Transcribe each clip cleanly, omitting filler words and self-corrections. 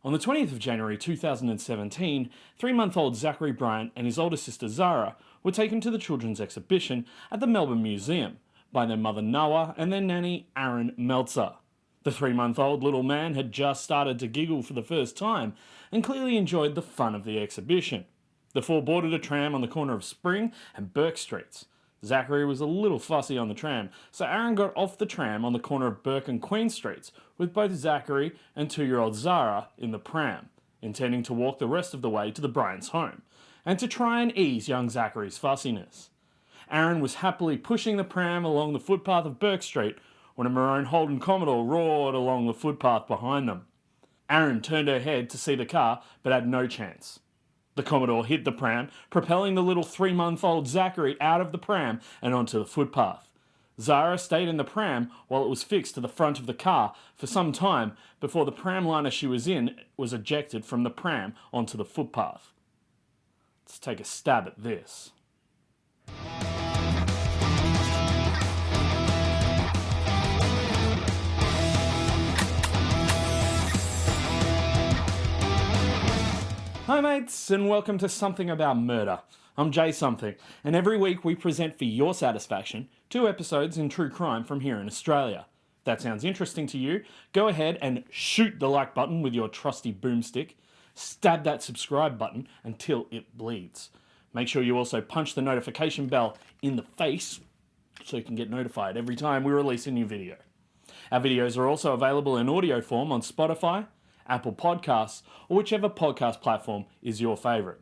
On the 20th of January 2017, 3-month-old Zachary Bryant and his older sister Zara were taken to the children's exhibition at the Melbourne Museum by their mother Noah and their nanny Aaron Meltzer. The 3-month-old little man had just started to giggle for the first time and clearly enjoyed the fun of the exhibition. The four boarded a tram on the corner of Spring and Bourke Streets. Zachary was a little fussy on the tram, so Aaron got off the tram on the corner of Bourke and Queen Streets with both Zachary and 2-year-old Zara in the pram, intending to walk the rest of the way to the Bryant's home, and to try and ease young Zachary's fussiness. Aaron was happily pushing the pram along the footpath of Bourke Street when a maroon Holden Commodore roared along the footpath behind them. Aaron turned her head to see the car, but had no chance. The Commodore hit the pram, propelling the little 3-month-old Zachary out of the pram and onto the footpath. Zara stayed in the pram while it was fixed to the front of the car for some time before the pram liner she was in was ejected from the pram onto the footpath. Let's take a stab at this. Hi mates, and welcome to Something About Murder. I'm Jay Something, and every week we present for your satisfaction 2 episodes in true crime from here in Australia. If that sounds interesting to you, go ahead and shoot the like button with your trusty boomstick. Stab that subscribe button until it bleeds. Make sure you also punch the notification bell in the face so you can get notified every time we release a new video. Our videos are also available in audio form on Spotify, Apple Podcasts, or whichever podcast platform is your favourite.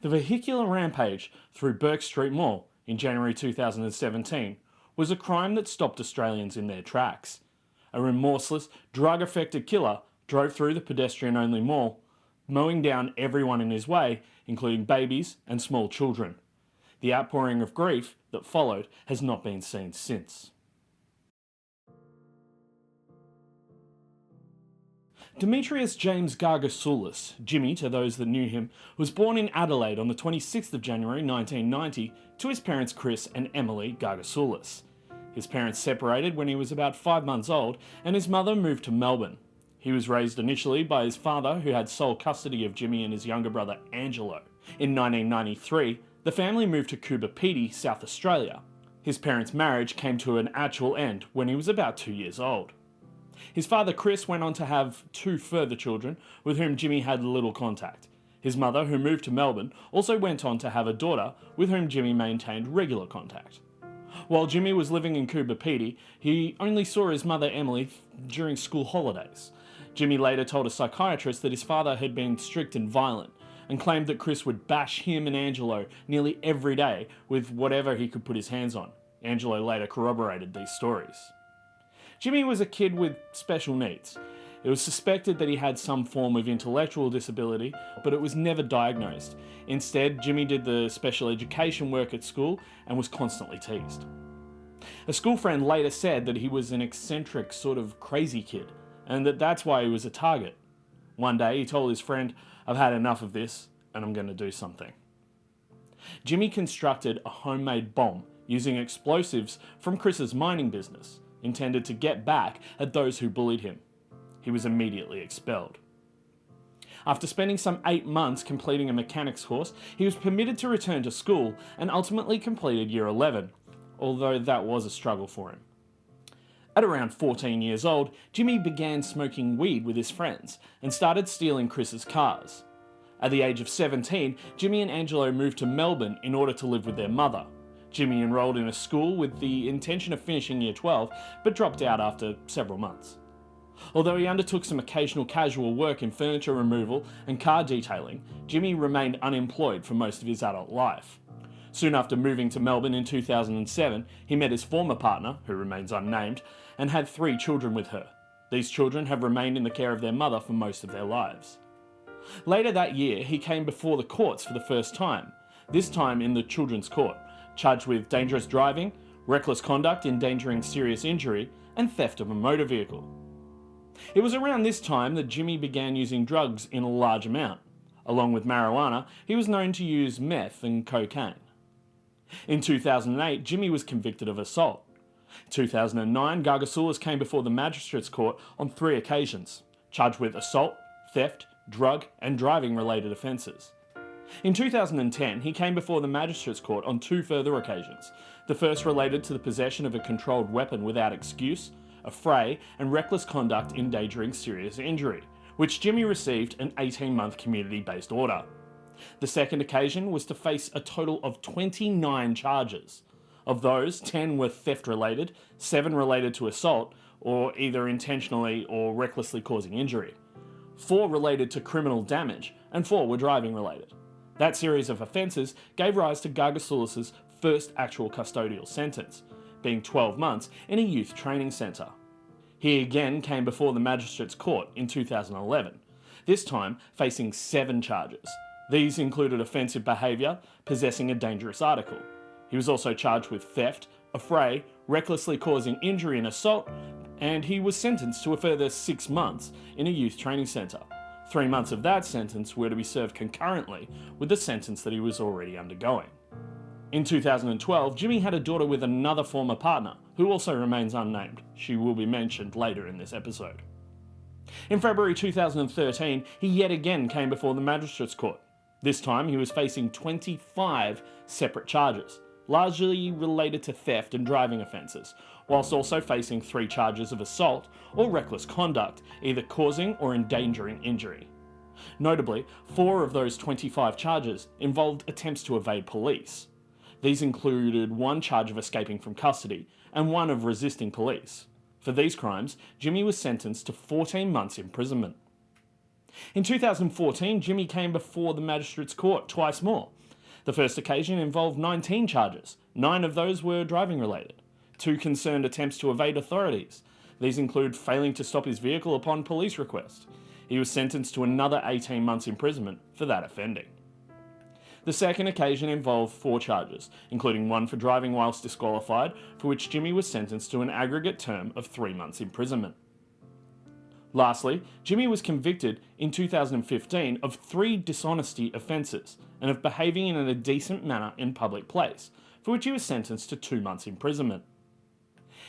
The vehicular rampage through Bourke St Mall in January 2017 was a crime that stopped Australians in their tracks. A remorseless, drug-affected killer drove through the pedestrian-only mall, mowing down everyone in his way, including babies and small children. The outpouring of grief that followed has not been seen since. Demetrius James Gargasoulas, Jimmy to those that knew him, was born in Adelaide on the 26th of January 1990 to his parents Chris and Emily Gargasoulas. His parents separated when he was about 5 months old and his mother moved to Melbourne. He was raised initially by his father, who had sole custody of Jimmy and his younger brother Angelo. In 1993, the family moved to Coobapedy, South Australia. His parents' marriage came to an actual end when he was about 2 years old. His father Chris went on to have 2 further children with whom Jimmy had little contact. His mother, who moved to Melbourne, also went on to have a daughter with whom Jimmy maintained regular contact. While Jimmy was living in Coobapedy, he only saw his mother Emily during school holidays. Jimmy later told a psychiatrist that his father had been strict and violent and claimed that Chris would bash him and Angelo nearly every day with whatever he could put his hands on. Angelo later corroborated these stories. Jimmy was a kid with special needs. It was suspected that he had some form of intellectual disability, but it was never diagnosed. Instead, Jimmy did the special education work at school and was constantly teased. A school friend later said that he was an eccentric, sort of crazy kid, and that's why he was a target. One day, he told his friend, "I've had enough of this, and I'm going to do something." Jimmy constructed a homemade bomb using explosives from Chris's mining business, intended to get back at those who bullied him. He was immediately expelled. After spending some 8 months completing a mechanics course, he was permitted to return to school and ultimately completed Year 11, although that was a struggle for him. At around 14 years old, Jimmy began smoking weed with his friends and started stealing Chris's cars. At the age of 17, Jimmy and Angelo moved to Melbourne in order to live with their mother. Jimmy enrolled in a school with the intention of finishing Year 12, but dropped out after several months. Although he undertook some occasional casual work in furniture removal and car detailing, Jimmy remained unemployed for most of his adult life. Soon after moving to Melbourne in 2007, he met his former partner, who remains unnamed, and had 3 children with her. These children have remained in the care of their mother for most of their lives. Later that year, he came before the courts for the first time, this time in the Children's Court, charged with dangerous driving, reckless conduct endangering serious injury, and theft of a motor vehicle. It was around this time that Jimmy began using drugs in a large amount. Along with marijuana, he was known to use meth and cocaine. In 2008, Jimmy was convicted of assault. In 2009, Gargasoulas came before the Magistrates Court on 3 occasions, charged with assault, theft, drug and driving related offences. In 2010, he came before the Magistrates Court on 2 further occasions. The first related to the possession of a controlled weapon without excuse, affray and reckless conduct endangering serious injury, which Jimmy received an 18-month community-based order. The second occasion was to face a total of 29 charges. Of those, 10 were theft-related, 7 related to assault, or either intentionally or recklessly causing injury. 4 related to criminal damage, and 4 were driving-related. That series of offences gave rise to Gargasoulas' first actual custodial sentence, being 12 months in a youth training centre. He again came before the Magistrates Court in 2011, this time facing 7 charges. These included offensive behaviour, possessing a dangerous article. He was also charged with theft, affray, recklessly causing injury and assault, and he was sentenced to a further 6 months in a youth training centre. 3 months of that sentence were to be served concurrently with the sentence that he was already undergoing. In 2012, Jimmy had a daughter with another former partner, who also remains unnamed. She will be mentioned later in this episode. In February 2013, he yet again came before the Magistrates Court. This time, he was facing 25 separate charges, largely related to theft and driving offences, whilst also facing 3 charges of assault or reckless conduct, either causing or endangering injury. Notably, 4 of those 25 charges involved attempts to evade police. These included 1 charge of escaping from custody and 1 of resisting police. For these crimes, Jimmy was sentenced to 14 months imprisonment. In 2014, Jimmy came before the Magistrates Court twice more. The first occasion involved 19 charges. 9 of those were driving related. 2 concerned attempts to evade authorities. These include failing to stop his vehicle upon police request. He was sentenced to another 18 months imprisonment for that offending. The second occasion involved 4 charges, including 1 for driving whilst disqualified, for which Jimmy was sentenced to an aggregate term of 3 months imprisonment. Lastly, Jimmy was convicted in 2015 of 3 dishonesty offences and of behaving in an indecent manner in public place, for which he was sentenced to 2 months imprisonment.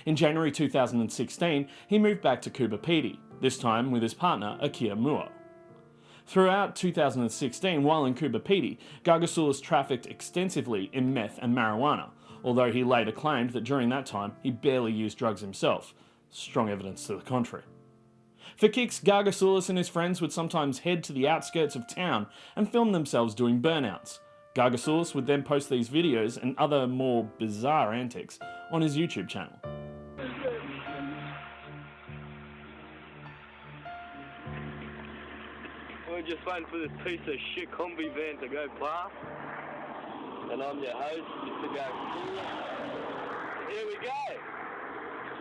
In January 2016, he moved back to Coober Pedy, this time with his partner Akia Muo. Throughout 2016, while in Coober Pedy, Gargasoulas trafficked extensively in meth and marijuana, although he later claimed that during that time he barely used drugs himself. Strong evidence to the contrary. For kicks, Gargasoulas and his friends would sometimes head to the outskirts of town and film themselves doing burnouts. Gargasoulas would then post these videos and other more bizarre antics on his YouTube channel. We're just waiting for this piece of shit combi van to go past. And I'm your host, Mr. Gargasoulas. Here we go!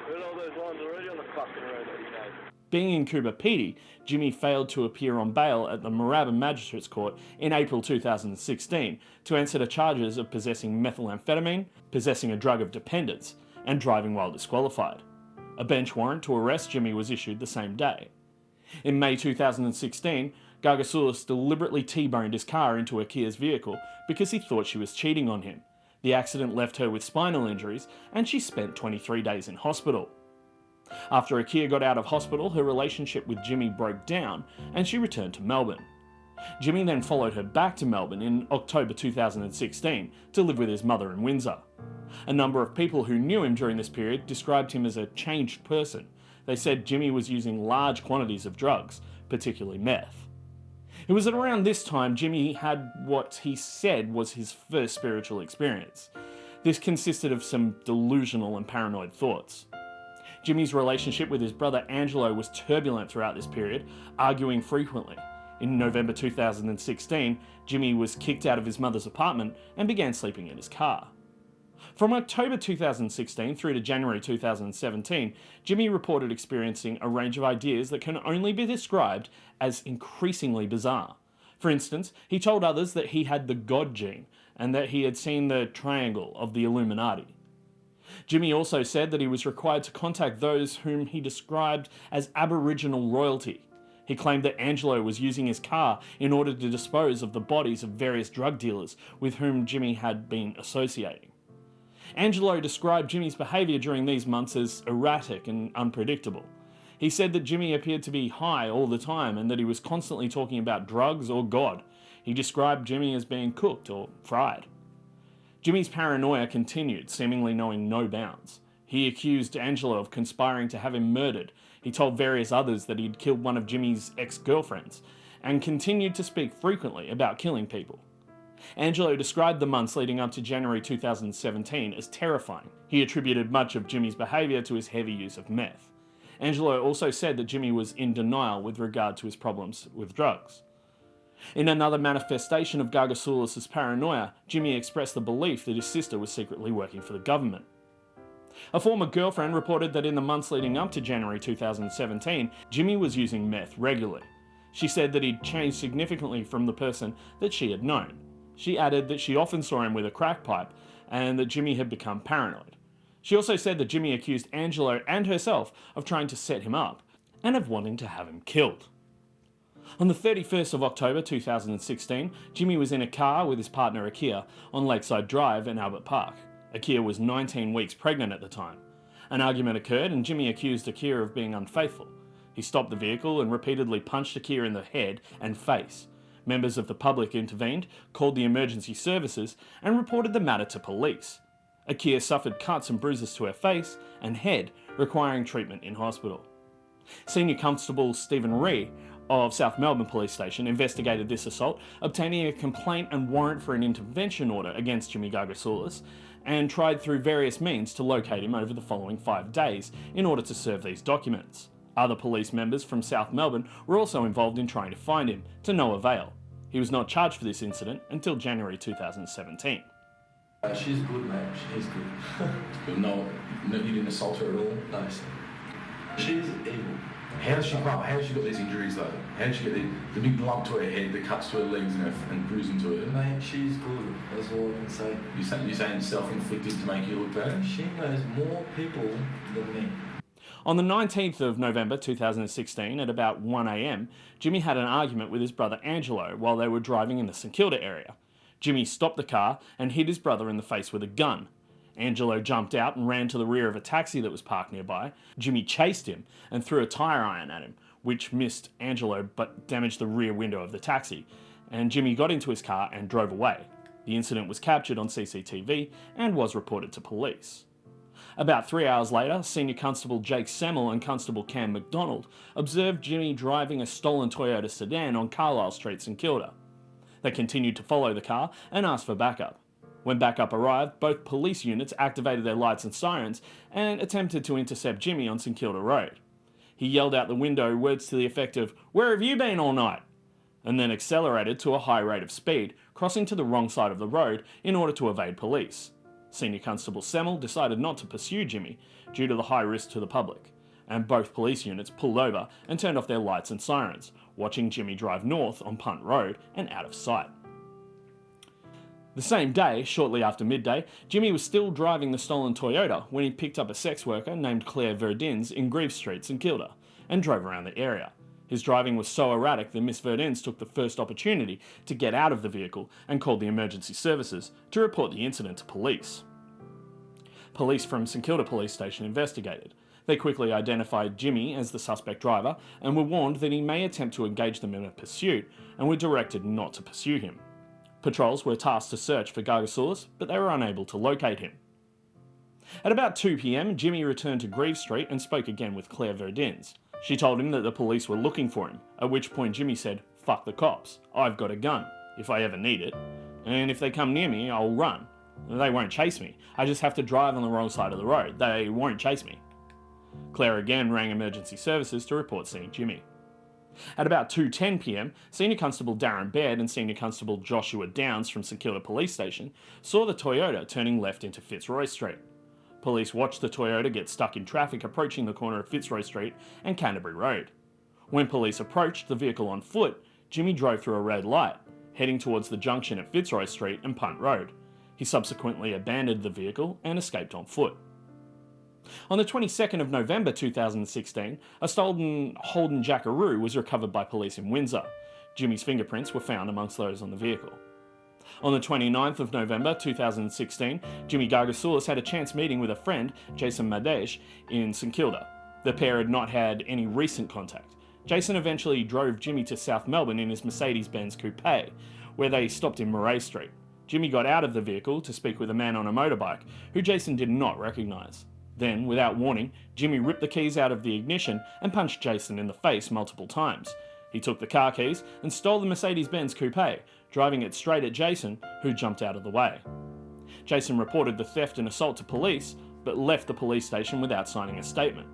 Got all those lines already on the fucking road every day. Being in Coober Pedy, Jimmy failed to appear on bail at the Moorabbin Magistrates Court in April 2016 to answer the charges of possessing methamphetamine, possessing a drug of dependence, and driving while disqualified. A bench warrant to arrest Jimmy was issued the same day. In May 2016, Gargasoulas deliberately T-boned his car into Akia's vehicle because he thought she was cheating on him. The accident left her with spinal injuries, and she spent 23 days in hospital. After Akia got out of hospital, her relationship with Jimmy broke down and she returned to Melbourne. Jimmy then followed her back to Melbourne in October 2016 to live with his mother in Windsor. A number of people who knew him during this period described him as a changed person. They said Jimmy was using large quantities of drugs, particularly meth. It was at around this time Jimmy had what he said was his first spiritual experience. This consisted of some delusional and paranoid thoughts. Jimmy's relationship with his brother Angelo was turbulent throughout this period, arguing frequently. In November 2016, Jimmy was kicked out of his mother's apartment and began sleeping in his car. From October 2016 through to January 2017, Jimmy reported experiencing a range of ideas that can only be described as increasingly bizarre. For instance, he told others that he had the God gene and that he had seen the triangle of the Illuminati. Jimmy also said that he was required to contact those whom he described as Aboriginal royalty. He claimed that Angelo was using his car in order to dispose of the bodies of various drug dealers with whom Jimmy had been associating. Angelo described Jimmy's behaviour during these months as erratic and unpredictable. He said that Jimmy appeared to be high all the time and that he was constantly talking about drugs or God. He described Jimmy as being cooked or fried. Jimmy's paranoia continued, seemingly knowing no bounds. He accused Angelo of conspiring to have him murdered. He told various others that he'd killed one of Jimmy's ex-girlfriends, and continued to speak frequently about killing people. Angelo described the months leading up to January 2017 as terrifying. He attributed much of Jimmy's behaviour to his heavy use of meth. Angelo also said that Jimmy was in denial with regard to his problems with drugs. In another manifestation of Gargasoulas' paranoia, Jimmy expressed the belief that his sister was secretly working for the government. A former girlfriend reported that in the months leading up to January 2017, Jimmy was using meth regularly. She said that he'd changed significantly from the person that she had known. She added that she often saw him with a crack pipe and that Jimmy had become paranoid. She also said that Jimmy accused Angelo and herself of trying to set him up and of wanting to have him killed. On the 31st of October 2016, Jimmy was in a car with his partner Akia on Lakeside Drive in Albert Park. Akia was 19 weeks pregnant at the time. An argument occurred and Jimmy accused Akia of being unfaithful. He stopped the vehicle and repeatedly punched Akia in the head and face. Members of the public intervened, called the emergency services, and reported the matter to police. Akia suffered cuts and bruises to her face and head, requiring treatment in hospital. Senior Constable Stephen Ree of South Melbourne Police Station investigated this assault, obtaining a complaint and warrant for an intervention order against Jimmy Gargasoulas, and tried through various means to locate him over the following 5 days in order to serve these documents. Other police members from South Melbourne were also involved in trying to find him, to no avail. He was not charged for this incident until January 2017. She's good, mate. She's good. No, you didn't assault her at all? No, she's evil. How does she got these injuries though? How did she get the big lump to her head, the cuts to her legs and bruising to her? Mate, she's good. That's all I can say. You're saying self-inflicted to make you look better? She knows more people than me. On the 19th of November 2016, at about 1 a.m, Jimmy had an argument with his brother Angelo while they were driving in the St Kilda area. Jimmy stopped the car and hit his brother in the face with a gun. Angelo jumped out and ran to the rear of a taxi that was parked nearby. Jimmy chased him and threw a tyre iron at him, which missed Angelo but damaged the rear window of the taxi, and Jimmy got into his car and drove away. The incident was captured on CCTV and was reported to police. About 3 hours later, Senior Constable Jake Semmel and Constable Cam McDonald observed Jimmy driving a stolen Toyota sedan on Carlisle Street, St Kilda. They continued to follow the car and asked for backup. When backup arrived, both police units activated their lights and sirens and attempted to intercept Jimmy on St Kilda Road. He yelled out the window words to the effect of, "Where have you been all night?" and then accelerated to a high rate of speed, crossing to the wrong side of the road in order to evade police. Senior Constable Semmel decided not to pursue Jimmy due to the high risk to the public, and both police units pulled over and turned off their lights and sirens, watching Jimmy drive north on Punt Road and out of sight. The same day, shortly after midday, Jimmy was still driving the stolen Toyota when he picked up a sex worker named Claire Verdins in Grieve Street, St Kilda, and drove around the area. His driving was so erratic that Miss Verdins took the first opportunity to get out of the vehicle and called the emergency services to report the incident to police. Police from St Kilda Police Station investigated. They quickly identified Jimmy as the suspect driver and were warned that he may attempt to engage them in a pursuit and were directed not to pursue him. Patrols were tasked to search for Gargasoulas, but they were unable to locate him. At about 2 p.m, Jimmy returned to Grieve Street and spoke again with Claire Verdins. She told him that the police were looking for him, at which point Jimmy said, "Fuck the cops, I've got a gun, if I ever need it, and if they come near me, I'll run. They won't chase me, I just have to drive on the wrong side of the road, they won't chase me." Claire again rang emergency services to report seeing Jimmy. At about 2:10 p.m, Senior Constable Darren Baird and Senior Constable Joshua Downs from St Kilda Police Station saw the Toyota turning left into Fitzroy Street. Police watched the Toyota get stuck in traffic approaching the corner of Fitzroy Street and Canterbury Road. When police approached the vehicle on foot, Jimmy drove through a red light, heading towards the junction at Fitzroy Street and Punt Road. He subsequently abandoned the vehicle and escaped on foot. On the 22nd of November 2016, a stolen Holden Jackaroo was recovered by police in Windsor. Jimmy's fingerprints were found amongst those on the vehicle. On the 29th of November 2016, Jimmy Gargasoulas had a chance meeting with a friend, Jason Madesh, in St Kilda. The pair had not had any recent contact. Jason eventually drove Jimmy to South Melbourne in his Mercedes-Benz coupe, where they stopped in Murray Street. Jimmy got out of the vehicle to speak with a man on a motorbike, who Jason did not recognise. Then, without warning, Jimmy ripped the keys out of the ignition and punched Jason in the face multiple times. He took the car keys and stole the Mercedes-Benz coupe, driving it straight at Jason, who jumped out of the way. Jason reported the theft and assault to police, but left the police station without signing a statement.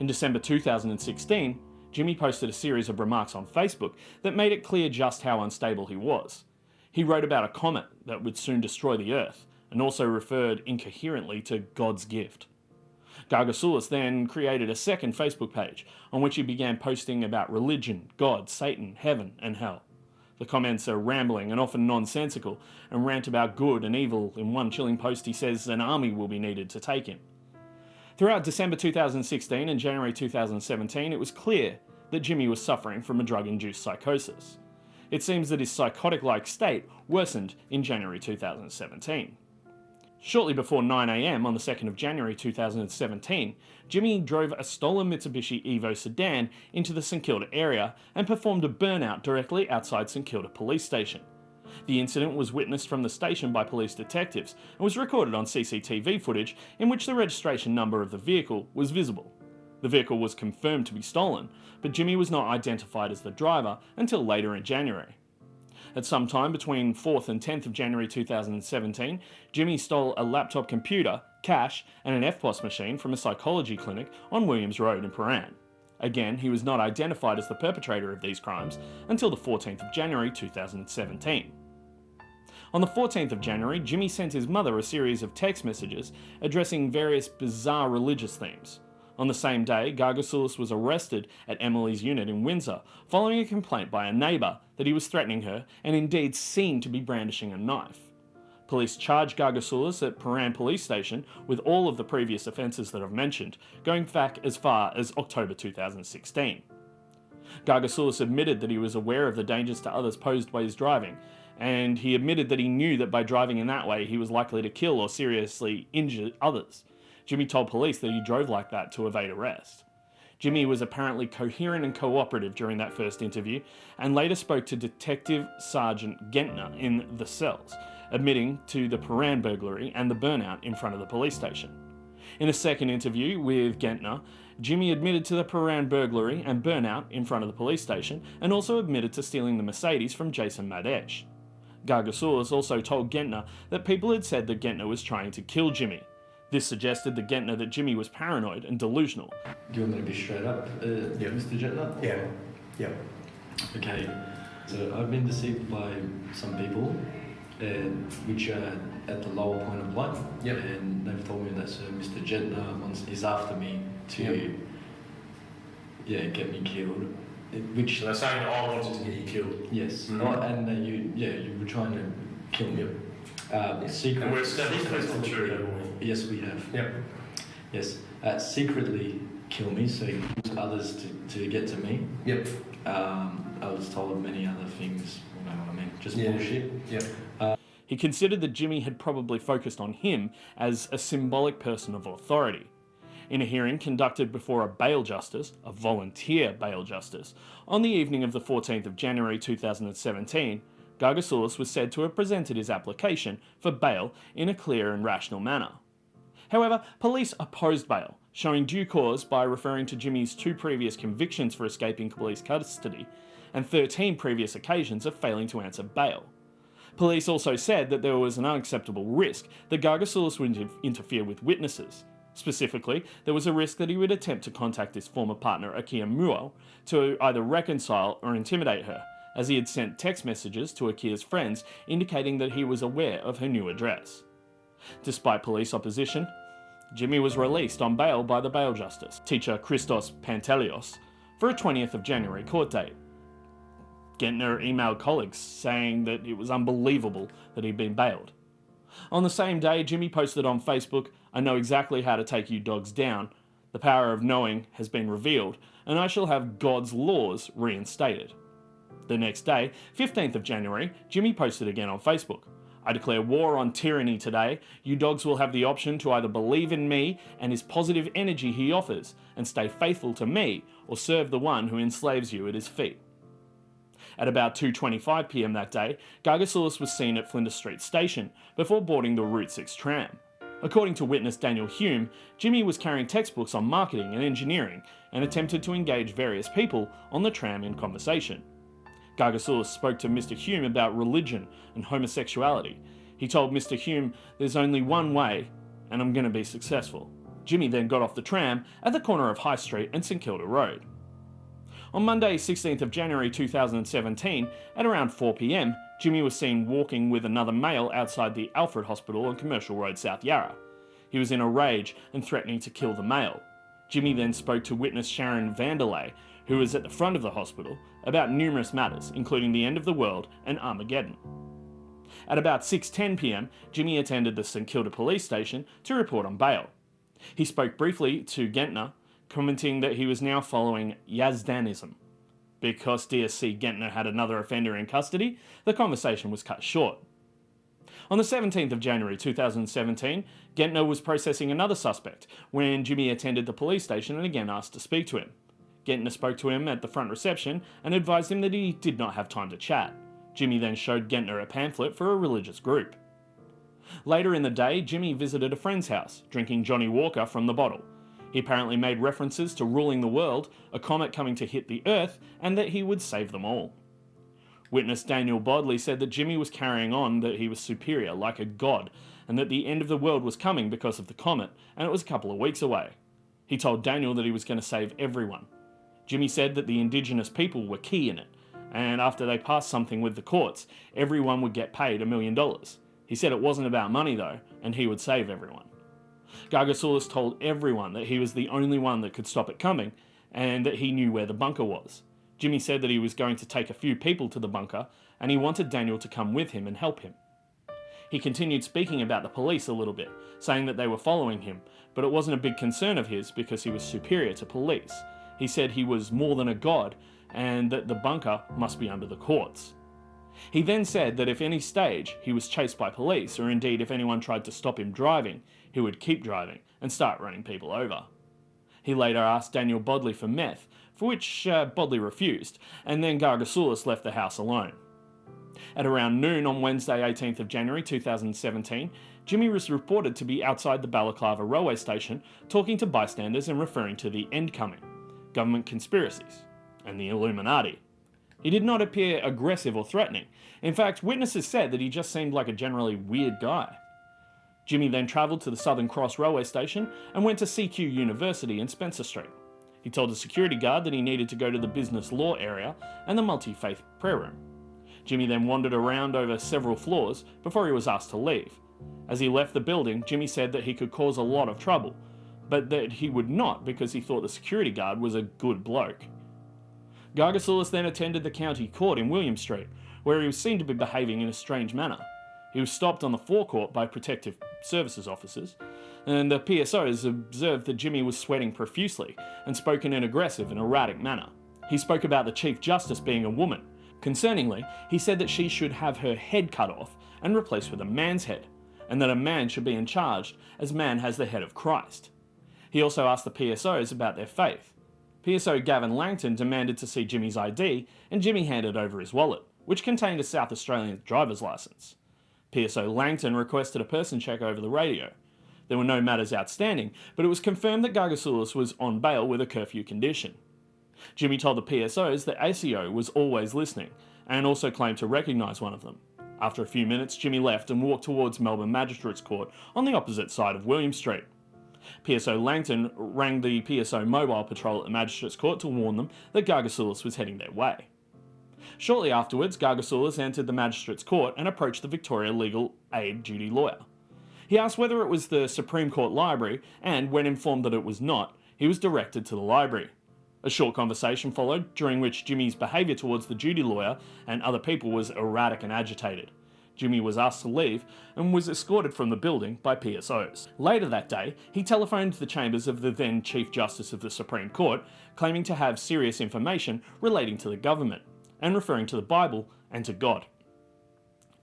In December 2016, Jimmy posted a series of remarks on Facebook that made it clear just how unstable he was. He wrote about a comet that would soon destroy the Earth, and also referred incoherently to God's gift. Gargasoulas then created a second Facebook page, on which he began posting about religion, God, Satan, heaven, and hell. The comments are rambling and often nonsensical, and rant about good and evil. In one chilling post he says an army will be needed to take him. Throughout December 2016 and January 2017, it was clear that Jimmy was suffering from a drug-induced psychosis. It seems that his psychotic-like state worsened in January 2017. Shortly before 9 AM on the 2nd of January 2017, Jimmy drove a stolen Mitsubishi Evo sedan into the St Kilda area and performed a burnout directly outside St Kilda Police Station. The incident was witnessed from the station by police detectives and was recorded on CCTV footage in which the registration number of the vehicle was visible. The vehicle was confirmed to be stolen, but Jimmy was not identified as the driver until later in January. At some time between 4th and 10th of January 2017, Jimmy stole a laptop computer, cash, and an EFTPOS machine from a psychology clinic on Williams Road in Prahran. Again, he was not identified as the perpetrator of these crimes until the 14th of January 2017. On the 14th of January, Jimmy sent his mother a series of text messages addressing various bizarre religious themes. On the same day, Gargasoulas was arrested at Emily's unit in Windsor, following a complaint by a neighbour that he was threatening her and indeed seen to be brandishing a knife. Police charged Gargasoulas at Prahran Police Station with all of the previous offences that I've mentioned, going back as far as October 2016. Gargasoulas admitted that he was aware of the dangers to others posed by his driving, and he admitted that he knew that by driving in that way he was likely to kill or seriously injure others. Jimmy told police that he drove like that to evade arrest. Jimmy was apparently coherent and cooperative during that first interview, and later spoke to Detective Sergeant Gentner in the cells, admitting to the Prahran burglary and the burnout in front of the police station. In a second interview with Gentner, Jimmy admitted to the Prahran burglary and burnout in front of the police station, and also admitted to stealing the Mercedes from Jason Madesh. Gargasoulas also told Gentner that people had said that Gentner was trying to kill Jimmy. This suggested to Gentner that Jimmy was paranoid and delusional. Do you want me to be straight up, Mr. Gentner? Yeah. Yeah. Okay. So I've been deceived by some people, which are at the lower point of life. Yep. And they've told me that Mr. Gentner is after me to, get me killed. Which So they're saying I wanted to get you killed. yes, Mhm. oh, and you were trying to kill me. Secret. And we're established that's true, haven't we? Yes, we have. Yep. Yes, secretly kill me so you use others to get to me. Yep. I was told many other things. You know what I mean? Just Yeah. bullshit. Yep. He considered that Jimmy had probably focused on him as a symbolic person of authority. In a hearing conducted before a bail justice, a volunteer bail justice, on the evening of the 14th of January 2017, Gargasoulas was said to have presented his application for bail in a clear and rational manner. However, police opposed bail, showing due cause by referring to Jimmy's 2 previous convictions for escaping police custody and 13 previous occasions of failing to answer bail. Police also said that there was an unacceptable risk that Gargasoulas would interfere with witnesses. Specifically, there was a risk that he would attempt to contact his former partner Akia Muo to either reconcile or intimidate her, as he had sent text messages to Akia's friends indicating that he was aware of her new address. Despite police opposition, Jimmy was released on bail by the bail justice, teacher Christos Pantelios, for a 20th of January court date. Gentner emailed colleagues saying that it was unbelievable that he'd been bailed. On the same day, Jimmy posted on Facebook, "I know exactly how to take you dogs down. The power of knowing has been revealed, and I shall have God's laws reinstated." The next day, 15th of January, Jimmy posted again on Facebook, I declare war on tyranny today. You dogs will have the option to either believe in me and his positive energy he offers and stay faithful to me, or serve the one who enslaves you at his feet. At about 2:25 p.m. that day, Gargasoulas was seen at Flinders Street Station before boarding the Route 6 tram. According to witness Daniel Hume, Jimmy was carrying textbooks on marketing and engineering and attempted to engage various people on the tram in conversation. Gargasoulas spoke to Mr. Hume about religion and homosexuality. He told Mr. Hume, "There's only one way, and I'm going to be successful." Jimmy then got off the tram at the corner of High Street and St Kilda Road. On Monday, 16th of January 2017, at around 4 p.m, Jimmy was seen walking with another male outside the Alfred Hospital on Commercial Road, South Yarra. He was in a rage and threatening to kill the male. Jimmy then spoke to witness Sharon Vanderlei, who was at the front of the hospital, about numerous matters, including the end of the world and Armageddon. At about 6:10 p.m, Jimmy attended the St Kilda Police Station to report on bail. He spoke briefly to Gentner, commenting that he was now following Yazdanism. Because DSC Gentner had another offender in custody, the conversation was cut short. On the 17th of January 2017, Gentner was processing another suspect when Jimmy attended the police station and again asked to speak to him. Gentner spoke to him at the front reception and advised him that he did not have time to chat. Jimmy then showed Gentner a pamphlet for a religious group. Later in the day, Jimmy visited a friend's house, drinking Johnny Walker from the bottle. He apparently made references to ruling the world, a comet coming to hit the Earth, and that he would save them all. Witness Daniel Bodley said that Jimmy was carrying on that he was superior, like a god, and that the end of the world was coming because of the comet, and it was a couple of weeks away. He told Daniel that he was going to save everyone. Jimmy said that the Indigenous people were key in it, and after they passed something with the courts, everyone would get paid $1 million. He said it wasn't about money though, and he would save everyone. Gargasoulas told everyone that he was the only one that could stop it coming, and that he knew where the bunker was. Jimmy said that he was going to take a few people to the bunker, and he wanted Daniel to come with him and help him. He continued speaking about the police a little bit, saying that they were following him, but it wasn't a big concern of his because he was superior to police. He said he was more than a god, and that the bunker must be under the courts. He then said that if any stage he was chased by police, or indeed if anyone tried to stop him driving, he would keep driving and start running people over. He later asked Daniel Bodley for meth, for which Bodley refused, and then Gargasoulas left the house alone. At around noon on Wednesday 18th of January 2017, Jimmy was reported to be outside the Balaclava railway station talking to bystanders and referring to the end coming, government conspiracies, and the Illuminati. He did not appear aggressive or threatening. In fact, witnesses said that he just seemed like a generally weird guy. Jimmy then travelled to the Southern Cross railway station and went to CQ University in Spencer Street. He told the security guard that he needed to go to the business law area and the multi-faith prayer room. Jimmy then wandered around over several floors before he was asked to leave. As he left the building, Jimmy said that he could cause a lot of trouble, but that he would not because he thought the security guard was a good bloke. Gargasoulas then attended the county court in William Street, where he was seen to be behaving in a strange manner. He was stopped on the forecourt by protective services officers, and the PSOs observed that Jimmy was sweating profusely and spoke in an aggressive and erratic manner. He spoke about the Chief Justice being a woman. Concerningly, he said that she should have her head cut off and replaced with a man's head, and that a man should be in charge as man has the head of Christ. He also asked the PSOs about their faith. PSO Gavin Langton demanded to see Jimmy's ID, and Jimmy handed over his wallet, which contained a South Australian driver's licence. PSO Langton requested a person check over the radio. There were no matters outstanding, but it was confirmed that Gargasoulas was on bail with a curfew condition. Jimmy told the PSOs that ACO was always listening, and also claimed to recognise one of them. After a few minutes, Jimmy left and walked towards Melbourne Magistrates Court on the opposite side of William Street. PSO Langton rang the PSO mobile patrol at the Magistrates Court to warn them that Gargasoulas was heading their way. Shortly afterwards, Gargasoulas entered the Magistrates Court and approached the Victoria Legal Aid Duty Lawyer. He asked whether it was the Supreme Court Library, and when informed that it was not, he was directed to the library. A short conversation followed, during which Jimmy's behaviour towards the duty lawyer and other people was erratic and agitated. Jimmy was asked to leave and was escorted from the building by PSOs. Later that day, he telephoned the chambers of the then Chief Justice of the Supreme Court, claiming to have serious information relating to the government, and referring to the Bible and to God.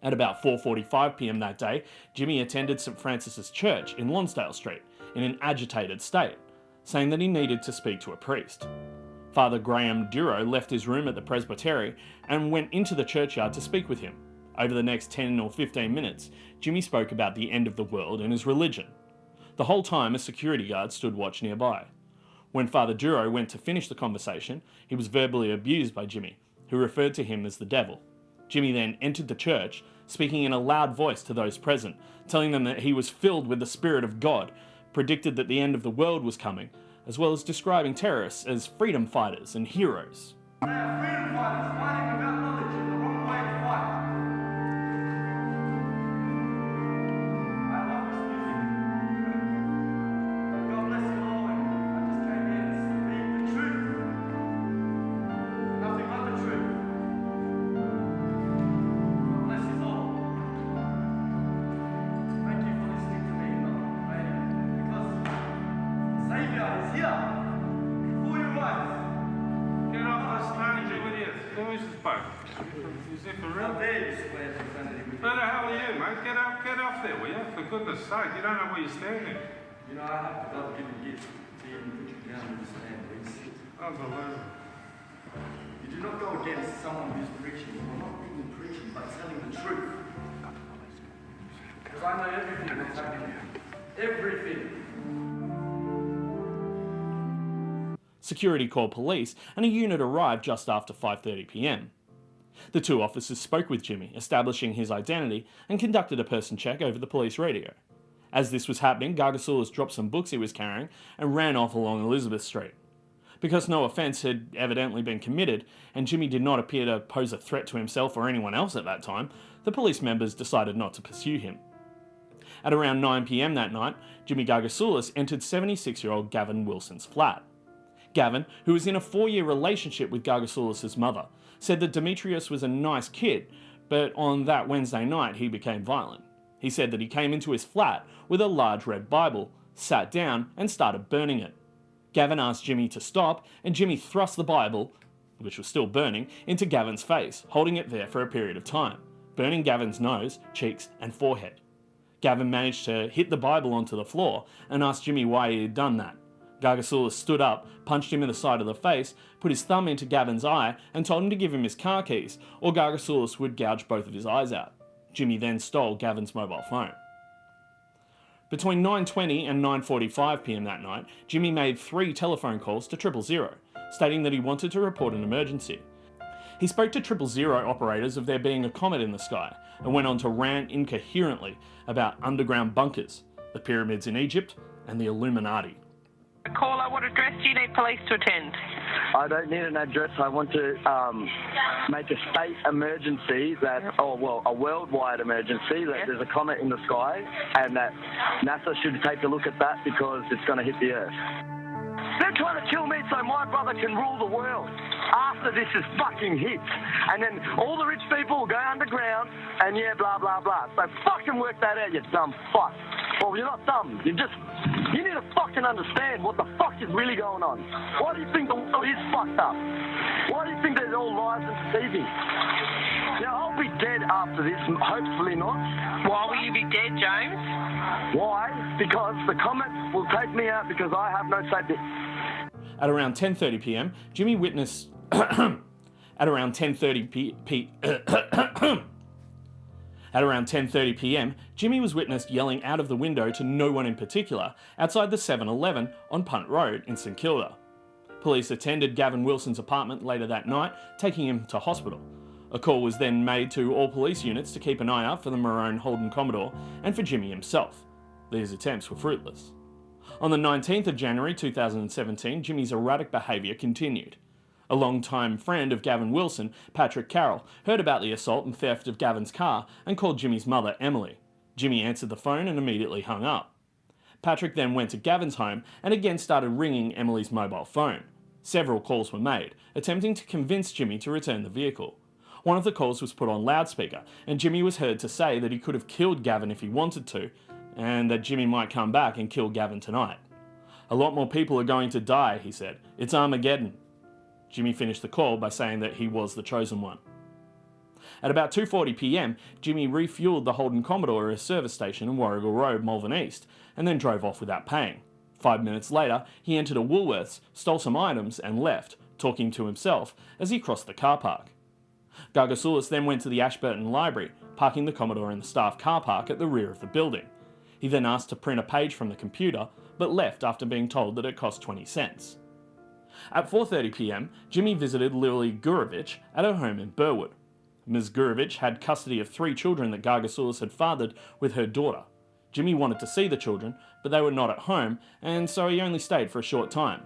At about 4:45 p.m. that day, Jimmy attended St Francis's Church in Lonsdale Street in an agitated state, saying that he needed to speak to a priest. Father Graham Duro left his room at the presbytery and went into the churchyard to speak with him. Over the next 10 or 15 minutes, Jimmy spoke about the end of the world and his religion. The whole time, a security guard stood watch nearby. When Father Duro went to finish the conversation, he was verbally abused by Jimmy, who referred to him as the devil. Jimmy then entered the church, speaking in a loud voice to those present, telling them that he was filled with the Spirit of God, predicted that the end of the world was coming, as well as describing terrorists as freedom fighters and heroes. They are freedom fighters fighting without religion, the wrong way to fight. I love this music. God bless you all, and I just came here to speak the truth. Nothing but the truth. God bless you all. Thank you for listening to me, because the Saviour is here before your eyes. Get off the stage, you idiot. Who is this bloke? Is it for real? How dare you swear profanity with Who the hell are you, mate? Get off there, will you? For goodness sake, you don't know where you're standing. You know, I have the God-given gift to even put you down and stand. Please. Unbelievable. You do not go against someone who's preaching, or not even preaching, but telling the truth. Because I know everything that's happening. Everything. Security called police and a unit arrived just after 5:30 p.m. The two officers spoke with Jimmy, establishing his identity, and conducted a person check over the police radio. As this was happening, Gargasoulas dropped some books he was carrying and ran off along Elizabeth Street. Because no offence had evidently been committed, and Jimmy did not appear to pose a threat to himself or anyone else at that time, the police members decided not to pursue him. At around 9 p.m. that night, Jimmy Gargasoulas entered 76-year-old Gavin Wilson's flat. Gavin, who was in a 4-year relationship with Gargasoulas' mother, said that Demetrius was a nice kid, but on that Wednesday night he became violent. He said that he came into his flat with a large red Bible, sat down and started burning it. Gavin asked Jimmy to stop, and Jimmy thrust the Bible, which was still burning, into Gavin's face, holding it there for a period of time, burning Gavin's nose, cheeks and forehead. Gavin managed to hit the Bible onto the floor and asked Jimmy why he had done that. Gargasoulas stood up, punched him in the side of the face, put his thumb into Gavin's eye and told him to give him his car keys, or Gargasoulas would gouge both of his eyes out. Jimmy then stole Gavin's mobile phone. Between 9:20 and 9:45 p.m. that night, Jimmy made 3 telephone calls to 000, stating that he wanted to report an emergency. He spoke to 000 operators of there being a comet in the sky, and went on to rant incoherently about underground bunkers, the pyramids in Egypt, and the Illuminati. Caller, what address do you need police to attend? I don't need an address. I want to make a state emergency a worldwide emergency that there's a comet in the sky and that NASA should take a look at that because it's going to hit the Earth. They're trying to kill me so my brother can rule the world after this is fucking hit. And then all the rich people will go underground and blah, blah, blah. So fucking work that out, you dumb fuck. Well, you're not dumb. You need to fucking understand what the fuck is really going on. Why do you think the world is fucked up? Why do you think there's all lies and deceiving? I'll be dead after this, hopefully not. Why will you be dead, James? Why? Because the comet will take me out because I have no safety. At around 10:30 p.m., Jimmy witnessed... At around 10:30 p.m., Jimmy was witnessed yelling out of the window to no one in particular outside the 7-Eleven on Punt Road in St Kilda. Police attended Gavin Wilson's apartment later that night, taking him to hospital. A call was then made to all police units to keep an eye out for the maroon Holden Commodore and for Jimmy himself. These attempts were fruitless. On the 19th of January 2017, Jimmy's erratic behaviour continued. A long-time friend of Gavin Wilson, Patrick Carroll, heard about the assault and theft of Gavin's car and called Jimmy's mother, Emily. Jimmy answered the phone and immediately hung up. Patrick then went to Gavin's home and again started ringing Emily's mobile phone. Several calls were made, attempting to convince Jimmy to return the vehicle. One of the calls was put on loudspeaker, and Jimmy was heard to say that he could have killed Gavin if he wanted to, and that Jimmy might come back and kill Gavin tonight. "A lot more people are going to die," he said. "It's Armageddon." Jimmy finished the call by saying that he was the chosen one. At about 2:40 p.m, Jimmy refueled the Holden Commodore at a service station in Warrigal Road, Malvern East, and then drove off without paying. 5 minutes later, he entered a Woolworths, stole some items, and left, talking to himself as he crossed the car park. Gargasoulas then went to the Ashburton Library, parking the Commodore in the staff car park at the rear of the building. He then asked to print a page from the computer, but left after being told that it cost 20 cents. At 4:30 p.m, Jimmy visited Lily Gurevich at her home in Burwood. Ms. Gurevich had custody of 3 children that Gargasoulas had fathered with her daughter. Jimmy wanted to see the children, but they were not at home, and so he only stayed for a short time.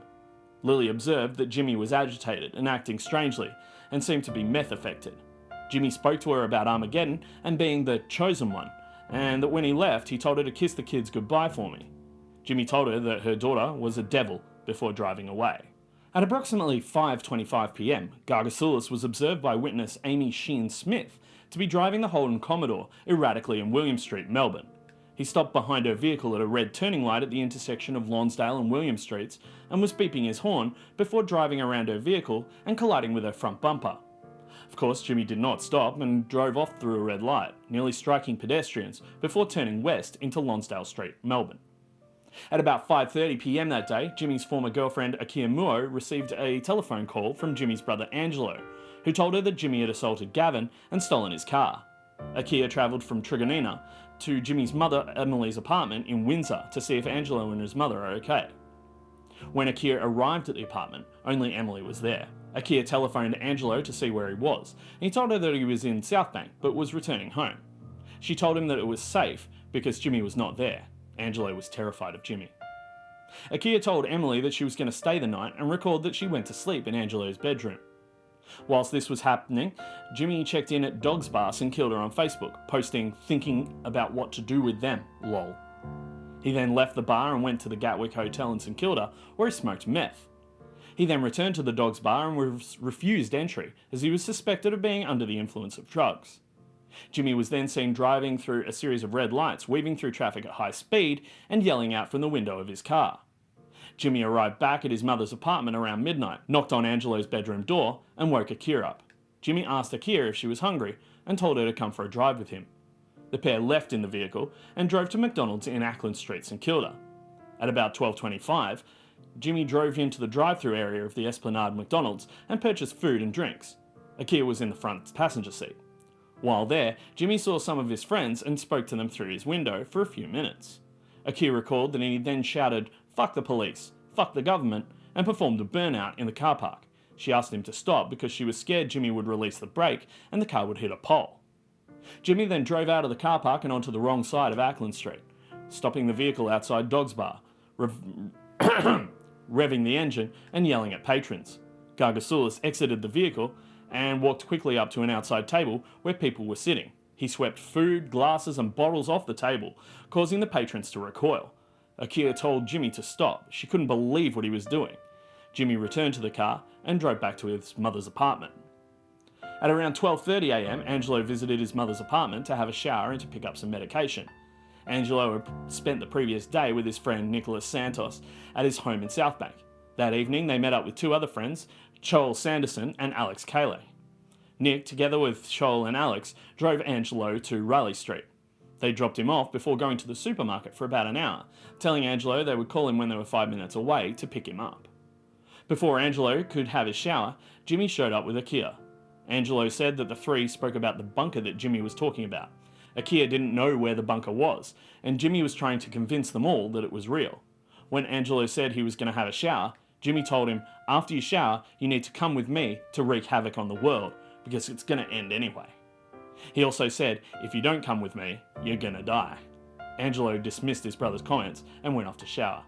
Lily observed that Jimmy was agitated and acting strangely, and seemed to be meth affected. Jimmy spoke to her about Armageddon and being the chosen one, and that when he left, he told her to kiss the kids goodbye for me. Jimmy told her that her daughter was a devil before driving away. At approximately 5:25 p.m, Gargasoulas was observed by witness Amy Sheen Smith to be driving the Holden Commodore erratically in William Street, Melbourne. He stopped behind her vehicle at a red turning light at the intersection of Lonsdale and William Streets and was beeping his horn before driving around her vehicle and colliding with her front bumper. Of course, Jimmy did not stop and drove off through a red light, nearly striking pedestrians before turning west into Lonsdale Street, Melbourne. At about 5:30 p.m. that day, Jimmy's former girlfriend Akira Muo received a telephone call from Jimmy's brother Angelo, who told her that Jimmy had assaulted Gavin and stolen his car. Akira travelled from Truganina to Jimmy's mother Emily's apartment in Windsor to see if Angelo and his mother are okay. When Akira arrived at the apartment, only Emily was there. Akira telephoned Angelo to see where he was, and he told her that he was in Southbank but was returning home. She told him that it was safe because Jimmy was not there. Angelo was terrified of Jimmy. Akira told Emily that she was going to stay the night and recalled that she went to sleep in Angelo's bedroom. Whilst this was happening, Jimmy checked in at Dog's Bar St Kilda on Facebook, posting, "Thinking about what to do with them, lol." He then left the bar and went to the Gatwick Hotel in St Kilda, where he smoked meth. He then returned to the Dog's Bar and was refused entry, as he was suspected of being under the influence of drugs. Jimmy was then seen driving through a series of red lights, weaving through traffic at high speed and yelling out from the window of his car. Jimmy arrived back at his mother's apartment around midnight, knocked on Angelo's bedroom door, and woke Akira up. Jimmy asked Akira if she was hungry and told her to come for a drive with him. The pair left in the vehicle and drove to McDonald's in Ackland Street, St Kilda. At about 12:25, Jimmy drove into the drive-through area of the Esplanade McDonald's and purchased food and drinks. Akira was in the front passenger seat. While there, Jimmy saw some of his friends and spoke to them through his window for a few minutes. Akira recalled that he then shouted, "Fuck the police, fuck the government," and performed a burnout in the car park. She asked him to stop because she was scared Jimmy would release the brake and the car would hit a pole. Jimmy then drove out of the car park and onto the wrong side of Ackland Street, stopping the vehicle outside Dog's Bar, revving the engine and yelling at patrons. Gargasoulas exited the vehicle and walked quickly up to an outside table where people were sitting. He swept food, glasses and bottles off the table, causing the patrons to recoil. Akira told Jimmy to stop. She couldn't believe what he was doing. Jimmy returned to the car and drove back to his mother's apartment. At around 12:30 a.m, Angelo visited his mother's apartment to have a shower and to pick up some medication. Angelo had spent the previous day with his friend Nicholas Santos at his home in Southbank. That evening, they met up with 2 other friends, Joel Sanderson and Alex Cayley. Nick, together with Joel and Alex, drove Angelo to Raleigh Street. They dropped him off before going to the supermarket for about an hour, telling Angelo they would call him when they were 5 minutes away to pick him up. Before Angelo could have his shower, Jimmy showed up with Akira. Angelo said that the 3 spoke about the bunker that Jimmy was talking about. Akira didn't know where the bunker was, and Jimmy was trying to convince them all that it was real. When Angelo said he was going to have a shower, Jimmy told him, "After you shower, you need to come with me to wreak havoc on the world, because it's going to end anyway." He also said, "If you don't come with me, you're going to die." Angelo dismissed his brother's comments and went off to shower.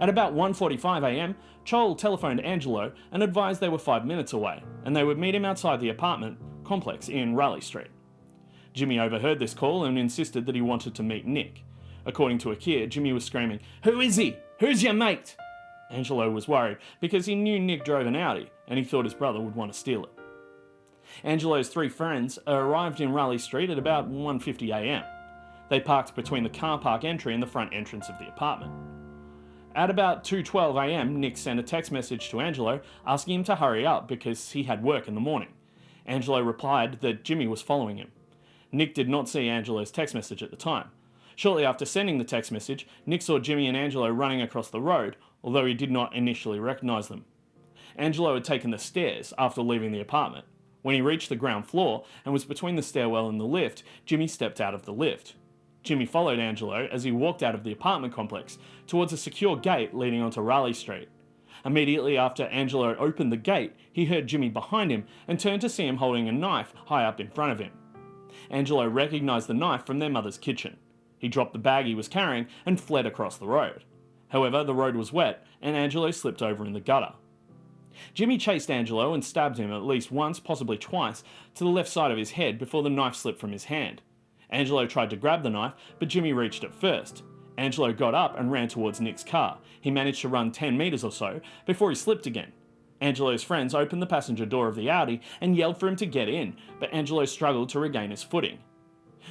At about 1:45 a.m, Joel telephoned Angelo and advised they were 5 minutes away, and they would meet him outside the apartment complex in Raleigh Street. Jimmy overheard this call and insisted that he wanted to meet Nick. According to Akira, Jimmy was screaming, "Who is he? Who's your mate?" Angelo was worried because he knew Nick drove an Audi and he thought his brother would want to steal it. Angelo's 3 friends arrived in Raleigh Street at about 1:50 a.m. They parked between the car park entry and the front entrance of the apartment. At about 2:12 a.m, Nick sent a text message to Angelo asking him to hurry up because he had work in the morning. Angelo replied that Jimmy was following him. Nick did not see Angelo's text message at the time. Shortly after sending the text message, Nick saw Jimmy and Angelo running across the road, although he did not initially recognise them. Angelo had taken the stairs after leaving the apartment. When he reached the ground floor and was between the stairwell and the lift, Jimmy stepped out of the lift. Jimmy followed Angelo as he walked out of the apartment complex towards a secure gate leading onto Raleigh Street. Immediately after Angelo opened the gate, he heard Jimmy behind him and turned to see him holding a knife high up in front of him. Angelo recognised the knife from their mother's kitchen. He dropped the bag he was carrying and fled across the road. However, the road was wet and Angelo slipped over in the gutter. Jimmy chased Angelo and stabbed him at least once, possibly twice, to the left side of his head before the knife slipped from his hand. Angelo tried to grab the knife, but Jimmy reached it first. Angelo got up and ran towards Nick's car. He managed to run 10 metres or so before he slipped again. Angelo's friends opened the passenger door of the Audi and yelled for him to get in, but Angelo struggled to regain his footing.